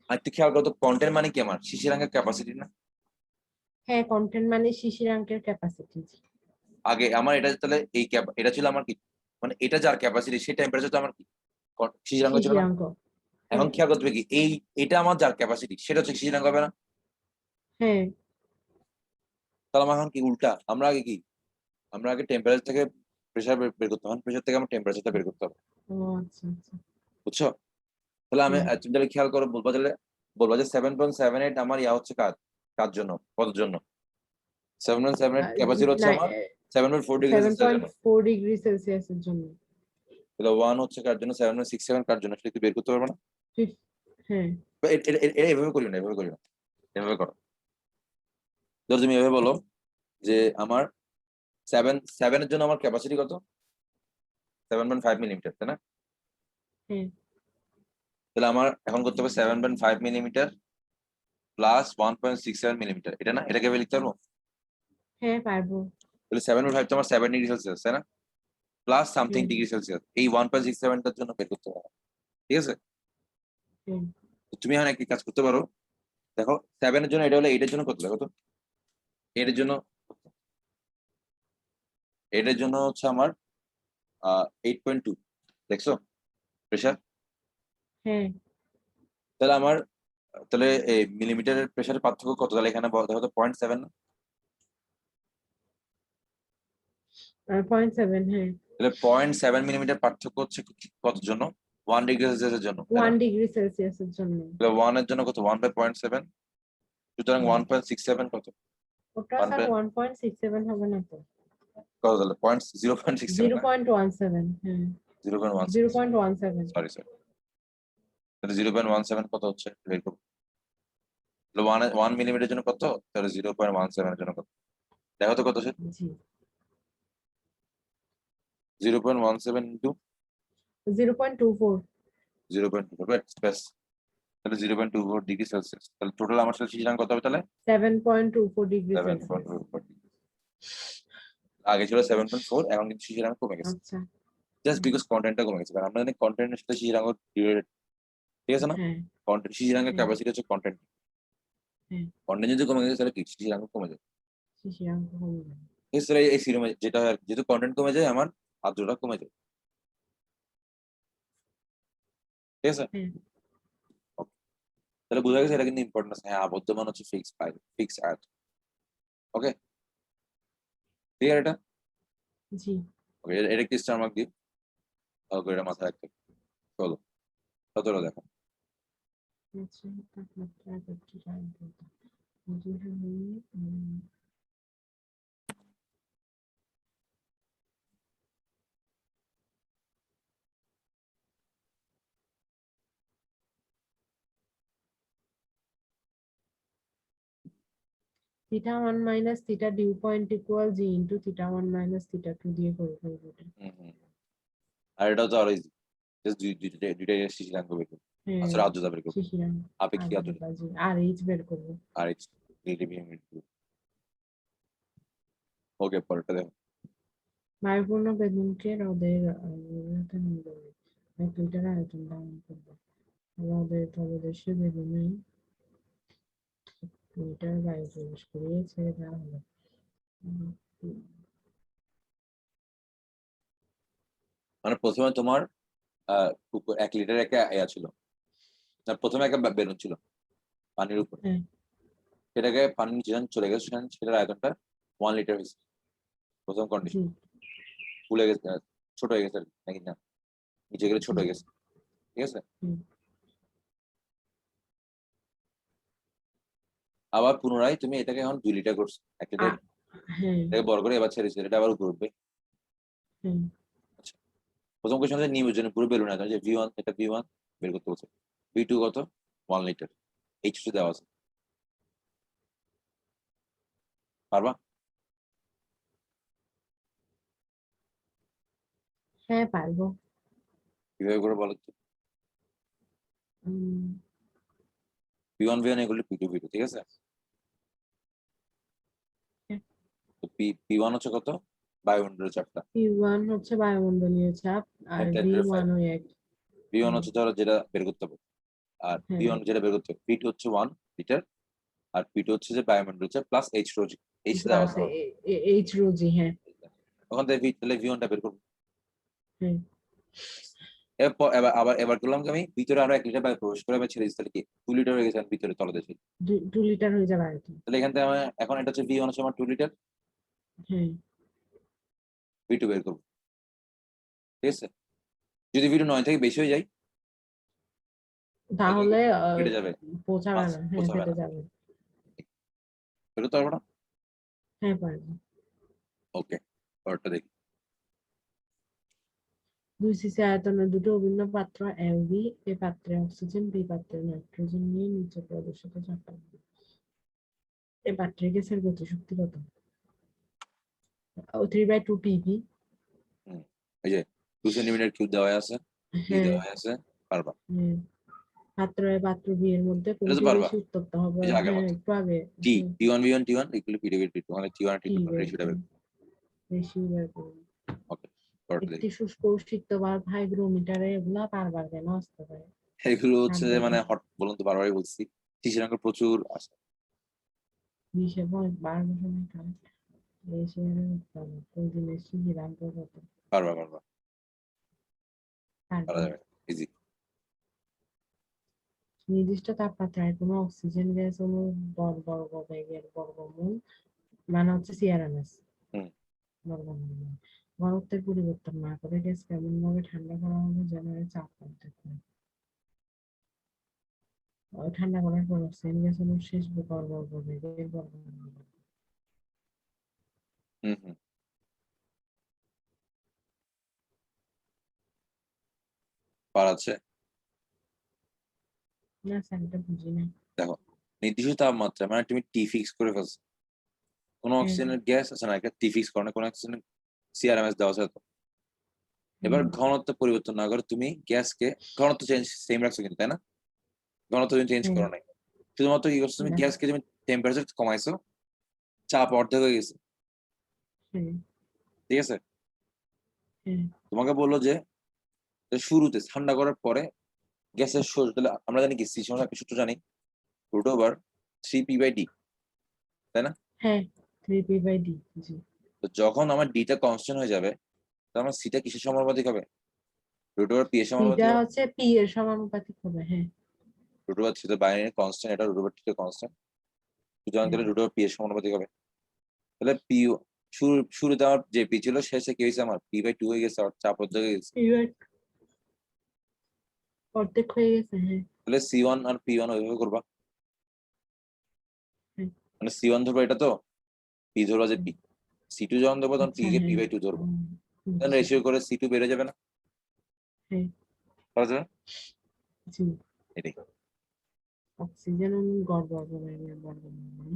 আর একটু খেয়াল করো তো, কন্টেন্ট মানে কি আমার শিশিরাঙ্গের ক্যাপাসিটি না? হ্যাঁ কন্টেন্ট মানে শিশিরাঙ্কের ক্যাপাসিটি। আগে আমার এটা তাহলে এটা ছিল আমার কি, মানে এটা যার ক্যাপাসিটি সেই টেম্পারেচার তো আমার কি শিশিরাঙ্গ ছিল না? শিশিরাঙ্ক। এখন হ্যাঁ। খেয়াল করতে হবে কি, এটা আমার যার ক্যাপাসিটি সেটা হচ্ছে শিশিরাঙ্গ হবে না? হ্যাঁ। তাহলে আমার এখন কি উল্টা, আমরা আগে কি, আমরা আগে টেম্পারেচার থেকে প্রেসার বের করতে হবে, প্রেসার থেকে আমার টেম্পারেচারটা বের করতে হবে, ও আচ্ছা আচ্ছা। বুঝছো? তাহলে আমি হ্যাঁ। তুমি তাহলে খেয়াল করো, বলবা যে 7.78 আমার ইয়া হচ্ছে কার জন্য, কত জন্য? 7.78 ক্যাপাসিটি হচ্ছে আমার 7.4 ডিগ্রি সেলসিয়াসের জন্য। 7.4 ডিগ্রি সেলসিয়াসের জন্য। তাহলে 1 হচ্ছে কার জন্য, 7.67 কার জন্য, সেটা কি বের করতে পারবে না? হ্যাঁ। এভাবে করি না, এভাবে করি না, এভাবে করো। ধরো তুমি এভাবে বলো যে আমার 7 এর জন্য আমার ক্যাপাসিটি কত? 7.5 মিলিমিটার, তাই না? হ্যাঁ। তাহলে আমার এখন করতে হবে 7.5 মিলিমিটার প্লাস 1.67 মিলিমিটার, এটা না, এটাকে আমি লিখতে পারবো? হ্যাঁ পারবো। তাহলে 7.5 তো আমার 7 ডিগ্রি সেলসিয়াস, তাই না? প্লাস সামথিং হ্যাঁ। ডিগ্রি সেলসিয়াস, এই 1.67টার জন্য বের করতে হবে, ঠিক আছে? হ্যাঁ। তো তুমি এখন একটি কাজ করতে পারো, দেখো 7 এর জন্য এটা হলে 8 এর জন্য কত, দেখো তো। 8 এর জন্য, 8 এর জন্য হচ্ছে আমার 8.2, দেখছো প্রেশার? হ্যাঁ। তাহলে আমার, তাহলে এই মিলিমিটারের প্রেশারের পার্থক্য কত, তাহলে এখানে দেখো তো 0.7 না? 0.7। হ্যাঁ। তাহলে 0.7 মিলিমিটার পার্থক্য হচ্ছে কত জন্য? 1 ডিগ্রি সেলসিয়াসের জন্য, তাই না? 1 ডিগ্রি সেলসিয়াসের জন্য। তাহলে 1 এর জন্য কত, 1/0.7, সুতরাং হ্যাঁ। 1.67 কত? ওটা 1 স্যার 1.67 হবে না তো? কত তাহলে 0.67 না? 0.17। হ্যাঁ 0.17, 0.17। Sorry sorry. তাহলে 0.17 কত হচ্ছে বের করবো। তাহলে 1 মিলিমিটারের জন্য কত, তাহলে 0.17 এর জন্য কত, দেখো তো কত সেটা। জি 0.17 ইন্টু 0.24। 0.24, ব্যাস। তাহলে 0.24 ডিগ্রি সেলসিয়াস, তাহলে টোটাল আমার সাথে শিশিরাঙ্ক কত হবে তাহলে? 7.24 ডিগ্রি সেলসিয়াস। 7.24। আগে ছিল 7.4, এখন কিন্তু শিশিরাঙ্ক কমে গেছে, আচ্ছা। জাস্ট বিকজ কন্টেন্টটা কমে গেছে, কারণ আমরা জানি কন্টেন্টের সাথে শিশিরাঙ্ক রিলেটেড, ঠিক আছে না? হ্যাঁ। কন্টেন্ট, শিশিরাঙ্কের হ্যাঁ। ক্যাপাসিটি হচ্ছে কন্টেন্ট, হ্যাঁ কন্টেন্ট যদি কমে গেছে তাহলে কি শিশিরাঙ্ক কমে যায়। শিশিরাঙ্ক কমে যাবে। এছাড়া এই সিরমে যেটা হয় আর কি, যেহেতু কন্টেন্ট কমে যায় আমার আর্দ্রতা কমে যায়, ঠিক আছে? হ্যাঁ। Okay. তাহলে বোঝা গেছে এটা কিন্তু ইম্পর্টেন্ট আছে, হ্যাঁ আবদ্ধ মান হচ্ছে ফিক্স আয়াত। ওকে, ক্লিয়ার এটা? জি। ওকে, এটা কি স্টার মার্ক দিই, ওকে, এটা মাথায় রাখতে হবে। চলো, কতটা দেখো। আচ্ছা তাপমাত্রা আর্দ্রতা আর্দ্রতা যেভাবে θ1 minus theta dew point equal G into θ1 minus θ2 দিয়ে করে ফেলবো এটা। হুম। আর এটা তো আরো ইজি, জাস্ট দুইটা শিশিরাঙ্ক বের করবো, হ্যাঁ আসলে আর্দ্রতা বের করবো, শিশিরাঙ্ক আপেক্ষিক আর্দ্রতা, আর্দ্রতা জি আর এইচ বের করবো। আর এইচ রিলেটিভ হিউমিডিটি। ওকে, পরেরটা দেখো। বায়ুপূর্ণ বেলুনকে হ্রদের নির্বাচন করে 1 লিটার আয়তন ধারণ করবে। হ্রদের তলদেশে বেলুনে 1 লিটার বায়ু প্রবেশ করিয়েছে যা হলো মানে প্রথমে তোমার 1 লিটার একটা ইয়া ছিল, না প্রথমে একটা বেলুন ছিল পানির উপর, হ্যাঁ সেটাকে পানির নিচে যখন চলে গেছে সেটার আয়তনটা 1 লিটার হয়েছে প্রথম কন্ডিশন। জি ফুলে গেছে, ছোট হয়ে গেছে আর কি, নাকি না নিচে গেলে ছোট হয়ে গেছে, ঠিক আছে। হুম, আবার পুনরায় তুমি এটাকে এখন 2 লিটার করছো, 1 লিটার আ- হ্যাঁ এটাকে বড় করে এবার ছেড়েছো, এটা আবার উপরে উঠবে। হ্যাঁ আচ্ছা, প্রথম কোয়েশ্চন হচ্ছে নিউজেন পুরো বেলুন আছে যে V1, এটা V1 বের করতে বলছে, V2 কত 1 লিটার, H2 দেওয়া আছে, পারবা? হ্যাঁ পারবো। কিভাবে করে বলো তো? উম, V1 V1 এগুলো P2 V2, ঠিক আছে। হ্যাঁ, তো P1 হচ্ছে কত, বায়ুমণ্ডলের চাপটা, P1 হচ্ছে বায়ুমণ্ডলীয় চাপ আর 10⁵। V1 ওই এক। V1 হুম, হচ্ছে ধরো যেটা বের করতে হবে, আর হ্যাঁ V1 যেটা বের করতে হবে, P2 হচ্ছে 1 লিটার, আর P2 হচ্ছে যে বায়ুমণ্ডলের চাপ প্লাস H রোজ, H দেওয়া প্লাস আছে। এইচ রোজি। হ্যাঁ ওখান থেকে তাহলে V1 টা বের করবো। হ্যাঁ এরপর এবার করলাম কি, আমি ভিতরে আরো 1 লিটার বায়ু প্রবেশ করে এবার ছেড়ে দিচ্ছি, তাহলে কি 2 লিটার হয়ে গেছে ভিতরে তলদেশে। 2 লিটার হয়ে যাবে আর কি। তাহলে এখান থেকে আমি এখন এটা হচ্ছে V1 হচ্ছে আমার 2 লিটার, হ্যাঁ V2 বের করবো, ঠিক আছে। যদি V2 9 থেকে বেশি হয়ে যায় তাহলে তাহলে কেটে যাবে, পৌঁছাবে মাছ না, হ্যাঁ পৌঁছাবে ফেটে না, যাবে। বেরোতে পারবো না। হ্যাঁ পারবো। ওকে, পরেরটা দেখি। 2 সিসি আয়তনের দুটো অভিন্ন পাত্র এ ও বি, এ পাত্রে অক্সিজেন, বি পাত্রে নাইট্রোজেন নিয়ে নিচে প্রদর্শিত চাপ। এ পাত্রে গ্যাসের গতিশক্তি কত? 3/2 পিভি। হুম, এই যে 2 সেন্টিমিটার কিউব দেওয়া আছে, ডি হ্যাঁ দেওয়া আছে, পারবা, হ্যাঁ পাত্র এ পাত্র বি এর মধ্যে এটা তো কোনটি পারবা। বেশি উত্তপ্ত হবে? এই যে আগের হ্যাঁ মতো একটু আগে। হ্যাঁ T1 V1 T1 equal P2 V2, মানে T1 আর কি T2 বের রেশিওটা বের। করব? বেশি বের করব। ওকে, পরেরটা একটি দেখি। শুষ্ক ও শীতল হাইগ্রোমিটারে এগুলা বারবার কেন আসতে পারে? এগুলো হচ্ছে যে ঠান্ডা মানে হট, বলুন তো বারবারই বলছি, শিশিরাঙ্ক প্রচুর আসে। বিশে বয়স 12 বছর কাল এশিয়ার উৎপাদন প্রতিদিনের শিশিরাঙ্ক কত? পারবা, পারা পারবো। যাবে, ইজি। নির্দিষ্ট তাপমাত্রায় কোনো অক্সিজেন গ্যাস অণুর ভর বর্গ বেগের বর্গমূল মানে হচ্ছে সিআরএমএস হুম, বর্গমূল। ঘনত্বের পরিবর্তন না করে গ্যাস কেমন ভাবে ঠান্ডা করা হবে যেন এর চাপ কমতে পারে? ঠান্ডা করার পর অক্সিজেন গ্যাস অণুর শেষ ভর বর্গ বেগের বর্গমূল। হুম, পারাচ্ছে। না স্যার এটা বুঝি না। দেখো, নির্দিষ্ট তাপমাত্রা মানে তুমি টি ফিক্স করে ফেলছো, কোনো হ্যাঁ অক্সিজেনের গ্যাস আছে না, একটা টি ফিক্স করে না, কোনো অক্সিজেন সিআরএমএস দেওয়া আছে তো। এবার হ্যাঁ ঘনত্ব পরিবর্তন না করে তুমি গ্যাসকে, ঘনত্ব চেঞ্জ সেম রাখছো কিন্তু, তাই না? ঘনত্ব তুমি চেঞ্জ হ্যাঁ করো নাই, শুধুমাত্র কি করছো তুমি, না গ্যাসকে তুমি টেম্পারেচার কমাইছো, চাপ অর্ধেক হয়ে গেছে, হ্যাঁ ঠিক আছে। হ্যাঁ তোমাকে বললো যে শুরুতে ঠান্ডা করার পরে গ্যাসের সোর্স, তাহলে আমরা জানি কি সি সমান একটা সূত্র জানি, রুট ওভার 3p/d, তাই না? হ্যাঁ 3p/d। জি তো যখন আমার ডিটা কনস্ট্যান্ট হয়ে যাবে, তো আমার সিটা কিসের সমানুপাতিক হবে, রুট ওভার পি এর সিটা সমানুপাতিক হবে। হচ্ছে পি এর সমানুপাতিক হবে। হ্যাঁ রুট ওভার থ্রি তো বাইনারি কনস্ট্যান্ট, এটা রুট ওভার থ্রি কনস্ট্যান্ট, সুতরাং হ্যাঁ তাহলে রুট ওভার পি এর সমানুপাতিক হবে। তাহলে পি শুরুতে আমার যে পি ছিল, শেষে কি হয়েছে, আমার P/2 হয়ে গেছে, আর চাপ অর্ধেক হয়ে গেছে। এবার অর্ধেক হয়ে গেছে। হ্যাঁ তাহলে C1 আর P1 ওইভাবে করবা, হ্যাঁ মানে C1 ধরবো এটা, তো পি ধরবা যে হ্যাঁ। পি, C2 যখন ধরবো তখন আচ্ছা P কে হ্যাঁ P/2 ধরবো, তখন রেশিও বুঝছি। করে C2 বেড়ে যাবে না, হ্যাঁ পারা যাবে। জি। এটাই। অক্সিজেন অণুর গড় বর্গবেগের বর্গমূল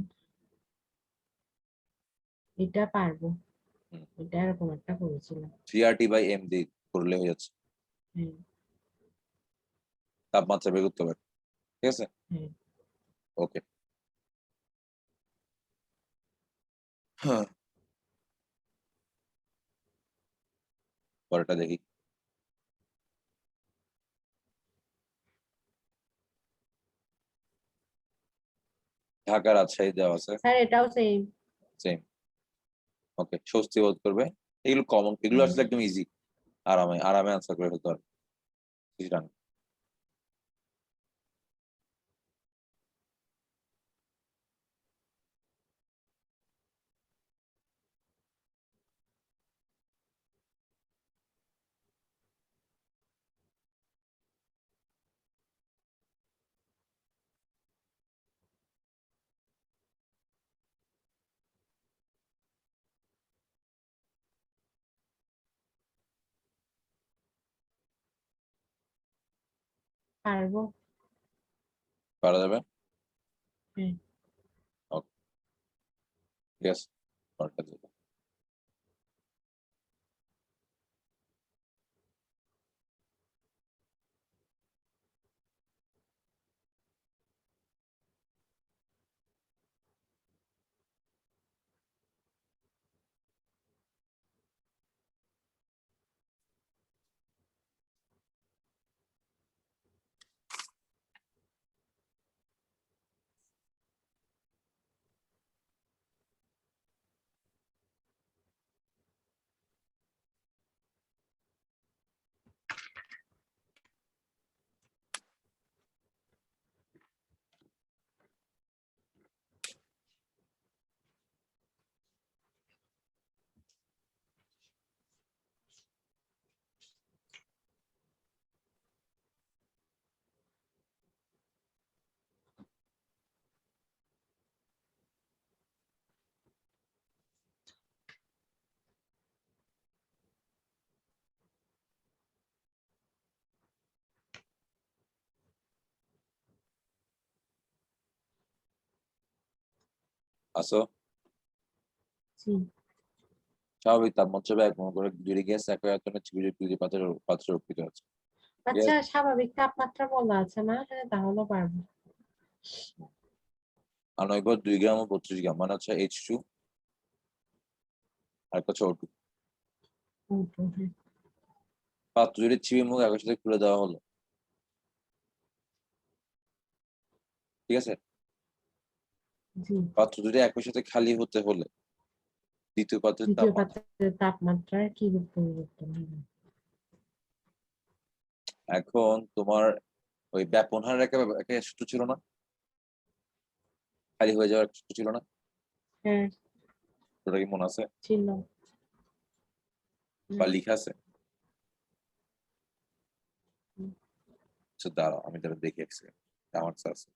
এটা পারবো। এটা এরকম একটা করেছিলাম। 3RT/m দিয়ে করলে হয়ে যাচ্ছে, হ্যাঁ তাপমাত্রা বের করতে পারে, ঠিক আছে। হ্যাঁ ওকে, হ্যাঁ, পরেরটা দেখি। ঢাকা রাজশাহী দেওয়া আছে, স্যার এটাও সেম। সেম। ওকে, স্বস্তি বোধ করবে, এগুলো কমন, এগুলো আসলে একদম ইজি। আরামে আরামে আনসার করে ফেলতে পারবে। রান। পারবো। পারা যাবে? হ্যাঁ। ওকে, ঠিক আছে, পরেরটা দিবো। আসো। জি। স্বাভাবিক তাপমাত্রা ব্যয় মনে করে দুটি গ্যাস একই আয়তনের ছিদ্র তৈরি পাত্রে রক্ষিত আছে। আচ্ছা, গ্যাস স্বাভাবিক তাপমাত্রা বলা আছে না? হ্যাঁ, তাহলে পারবো। আণবিক ভর 2 গ্রাম ও 32 গ্রাম, মানে হচ্ছে H2 আর একটা ছোট। হ্যাঁ। পাত্র জুড়ে চিবির মুখ একই সাথে খুলে দেওয়া হলো, ঠিক আছে? জি। পাত্র জুড়ে একই সাথে খালি হতে হলে দ্বিতীয় পাত্রের দ্বিতীয় তাপমাত্রা। পাত্রের তাপমাত্রার কি পরিবর্তন হবে? এখন তোমার ওই ব্যাপনহার একটা সূত্র ছিল না, খালি হয়ে যাওয়ার একটা সূত্র ছিল না, হ্যাঁ, ওটা কি মনে আছে ছিল। বা হুম, লিখা আছে? হুম। আচ্ছা দাঁড়াও, আমি তাহলে দেখি এক সেকেন্ড, আমার কাছে আছে।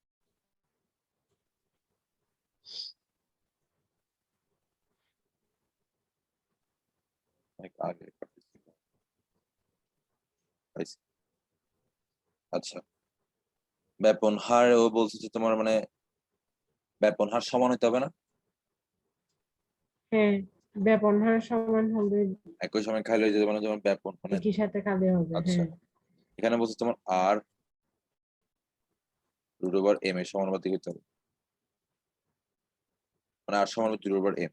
অনেক আগে পাইছি। আচ্ছা, ব্যাপন হার ও বলছে যে তোমার মানে ব্যাপন হার সমান হইতে হবে না, হ্যাঁ, ব্যবহার সমান হবে। একই সময় খালি হয়ে যেতে মানে যেমন ব্যাপন মানে। একই সাথে কাঁদে হবে, আচ্ছা, হ্যাঁ। এখানে বলছে তোমার আর রুট ওভার এম এর সমানুপাতিক হতে হবে, মানে আর সমানুপাতিক রুট ওভার এম,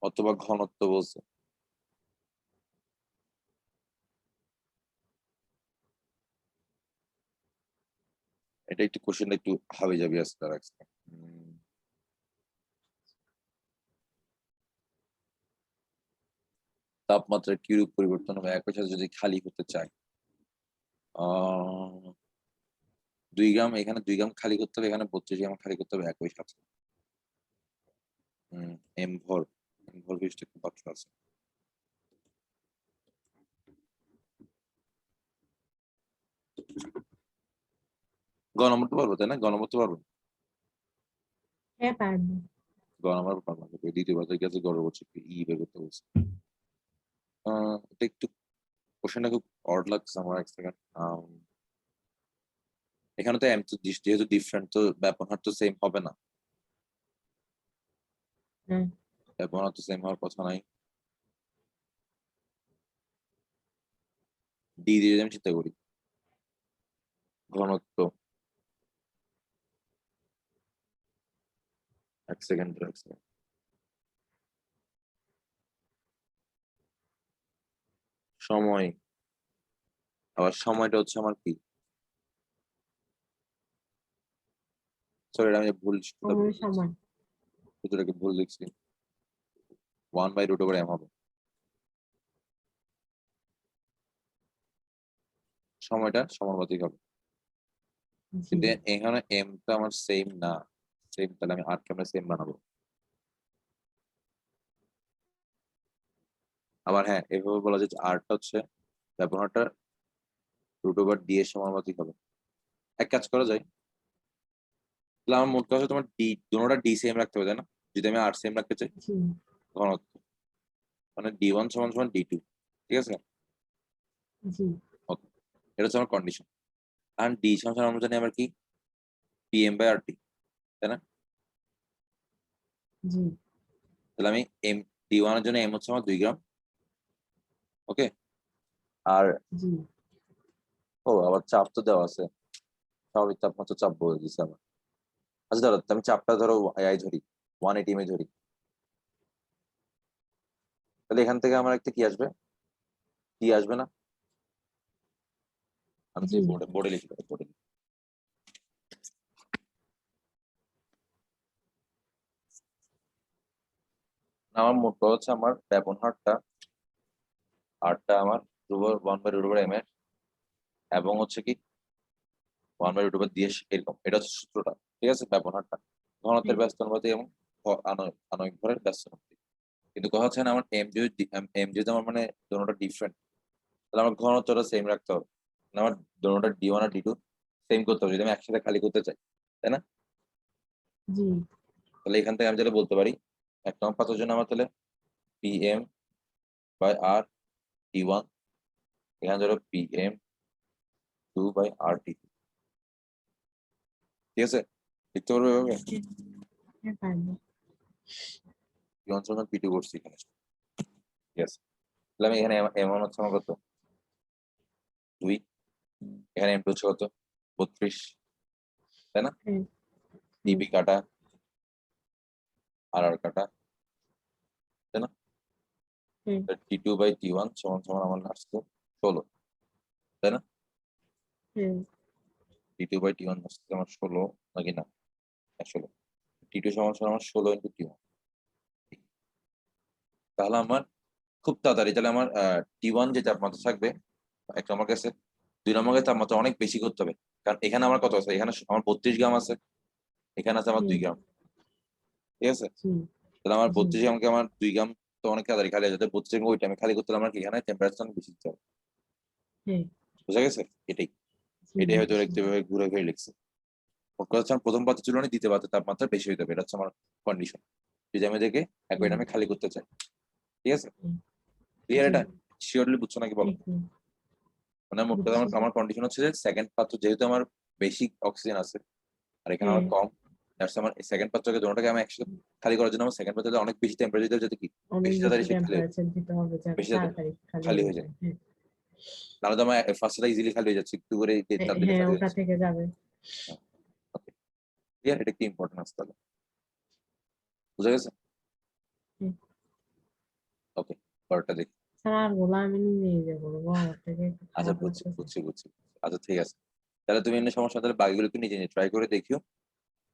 অথবা ঘনত্ব বলছে। এটা একটু কোশ্চেনটা একটু হাবি জাবি আছে তার কাছে। তাপমাত্রার কিরূপ পরিবর্তন হবে একই সাথে যদি খালি হতে চায়? 2 গ্রাম, এখানে 2 গ্রাম খালি করতে হবে, এখানে 32 গ্রাম খালি করতে হবে একই সাথে। এম ভর, এম ভর বিশিষ্ট একটি পাত্র আছে। গ নম্বরটা পারবো তাই না? গ নম্বরটা পারবো? হ্যাঁ, পারবো। গ নম্বর পারবো না, দ্বিতীয় পাত্রের গ্যাসে গড় হচ্ছে ই বের করতে বলছে। এটা একটু কোশ্চেনটা খুব অড লাগছে আমার, এক সেকেন্ড। এখানে তো এম তো যেহেতু ডিফারেন্ট, তো ব্যবহার তো সেম হবে না, হ্যাঁ। ব্যবহার তো সেম হওয়ার কথা নাই। ডি দিয়ে যদি আমি চিন্তা করি, ঘনত্ব, এক সেকেন্ড এক সেকেন্ড, সময়, আবার সময়টা হচ্ছে আমার কি, সরি আমি ভুল সময় সমান। সূত্রটাকে ভুল লিখছি। 1/√m হবে। সময়টা সমানুপাতিক হবে, জি কিন্তু এখানে m টা আমার সেম না, সেম, তাহলে আমি r কে আমরা সেম বানাবো। আবার হ্যাঁ, এভাবে বলা যায় যে r টা হচ্ছে ব্যবহারটা √d এর সমানুপাতিক হবে। এক কাজ করা যায়, তাহলে আমার মোট কথা তোমার দুটোটা d সেম রাখতে হবে, তাই না? যদি আমি r সেম রাখতে চাই, জি ঘনত্ব মানে d1 = d2, ঠিক আছে? জি ওকে, এটা হচ্ছে আমার কন্ডিশন। আর d আমরা জানি আবার কি, Pm/RT, তাই না? জি তাহলে আমি d1 এর জন্য m হচ্ছে আমার 2 গ্রাম, ওকে। আর জি আবার চাপ তো দেওয়া আছে, স্বাভাবিক তাপমাত্রা চাপ বলে দিচ্ছে আমার। আচ্ছা ধরো আমি চাপটা ধরো আই ধরি, 180 ধরি, তাহলে এখান থেকে আমার একটা কি আসবে, কি আসবে না? আমি তো জি বোর্ডে লিখি, বোর্ডে লিখি। আমার মোট কথা হচ্ছে আমার ব্যবহারটা আরটা আমার 1/√m এর, এবং হচ্ছে কি 1/√d এরকম, এটা হচ্ছে সূত্রটা, ঠিক আছে? ব্যবহারটা ঘনত্বের ব্যস্ত অনুপাতে এবং আণবিক ভরের ব্যস্ত অনুপাতে। কিন্তু কথা হচ্ছে না, আমার m যদি আমার মানে দুটোটা ডিফারেন্ট, তাহলে আমার ঘনত্বটা সেম রাখতে হবে, মানে আমার দুটোটা d1 আর d2 সেম করতে হবে যদি আমি একসাথে খালি করতে চাই, তাই না? জি তাহলে এখান থেকে আমি যেটা বলতে পারি, 1 নং পাত্রের জন্য আমার তাহলে Pm/r d1, এখানে ধরো Pm2/RT, ঠিক আছে? লিখতে পারবো এভাবে? হ্যাঁ পারবো। P1 = P2 করছি এখানে, ঠিক আছে? তাহলে আমি এখানে m1 হচ্ছে আমার কত, 2, এখানে m2 হচ্ছে কত, 32, তাই না? হ্যাঁ dp কাটা, আর কাটা, তাই না? হ্যাঁ T2/T1 আমার আসছে 16, তাই না? হ্যাঁ T2/T1 আসছে আমার 16, নাকি না? 16, T2 আমার 16 × T1। তাহলে আমার খুব তাড়াতাড়ি, তাহলে আমার T1 যে তাপমাত্রা থাকবে, একটা আমার কাছে 2 নম্বরের তাপমাত্রা অনেক বেশি করতে হবে, কারণ এখানে আমার কত আছে, এখানে আমার 32 গ্রাম আছে, এখানে আছে আমার 2 গ্রাম, ঠিক আছে? জি তাহলে আমার জি 32 গ্রামকে আমার 2 গ্রাম তো অনেক তাড়াতাড়ি খালি হয়ে যাবে, 32 গ্রাম ওই টাইমে খালি করতে হলে আমার এখানে টেম্পারেচার বেশি দিতে হবে, হ্যাঁ বুঝা গেছে? এটাই জি এটাই হয়তো বুঝছি। একটু ঘুরে ফিরে লিখছে। মোট কথা হচ্ছে আমার প্রথম পাত্রের তুলনায় দ্বিতীয় পাত্রের তাপমাত্রা বেশি হইতে হবে, এটা হচ্ছে আমার কন্ডিশন, যদি আমি দেখে একই হুম, নামে খালি করতে চাই, ঠিক আছে? হুম, ক্লিয়ার? জি এটা শিওরলি বুঝছো নাকি বলো? একদম মানে মোট কথা বুঝছি। আমার কন্ডিশন হচ্ছে যে সেকেন্ড পাত্র যেহেতু আমার বেশি অক্সিজেন আছে আর এখানে হ্যাঁ আমার কম, দ্যাটস আমার সেকেন্ড পাত্রকে দুটোটাকে আমি একসাথে খালি করার জন্য আমার সেকেন্ড পাত্রে অনেক বেশি টেম্পারেচার দিতে হবে, যাতে কি অনেক বেশি বেশি তাড়াতাড়ি সে খালি হয়, টেম্পারেচার দিতে হবে যাতে বেশি তাড়াতাড়ি তাড়াতাড়ি খালি খালি হয়ে হয়ে যায়। যায়। হ্যাঁ নাহলে তো আমার ফার্স্টটা ইজিলি খালি হয়ে যাচ্ছে, একটু করে তাপ দিলে হ্যাঁ খালি হয়ে ওটা যাচ্ছে। থেকে যাবে। ওকে, ক্লিয়ার? এটা কি ইম্পর্টেন্ট আছে তাহলে, বুঝা গেছে? হুম, ওকে, পরেরটা দেখি। স্যার আর গুলো আমি নিয়ে যাবো আমার থেকে একটু আচ্ছা খারাপ বুঝছি লাগতেছে। বুঝছি বুঝছি, আচ্ছা ঠিক আছে, তাহলে তুমি এমনি সমস্যা না, তাহলে বাকিগুলো একটু নিজে ট্রাই করে দেখিও।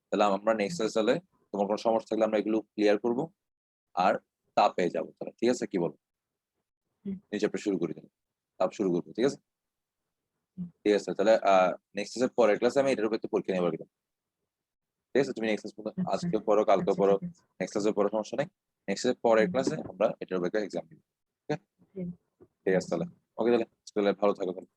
তাহলে আমরা নেক্সট তাহলে তোমার কোনো সমস্যা থাকলে আমরা এগুলো ক্লিয়ার করবো, আর তা পেয়ে যাবো তাহলে, ঠিক আছে? কি বলো, হুম, নিচে আমরা শুরু করি তাহলে, তাপ শুরু করবো, ঠিক আছে? হুম, ঠিক আছে, তাহলে নেক্সট পরের ক্লাসে আমি এটার উপর একটু পরীক্ষা নেবো একদম, ঠিক আছে? তুমি নেক্সট ক্লাস আচ্ছা আজকে পড়ো, কালকে আচ্ছা পড়ো, ঠিক আছে। নেক্সট ক্লাসে পড়ো, সমস্যা নেই। নেক্সট পরের হুম, ক্লাসে আমরা এটার উপর এক্সাম দিব, ঠিক আছে? হুম, ঠিক আছে আচ্ছা। তাহলে, ওকে তাহলে, তাহলে ভালো থাকো তাহলে।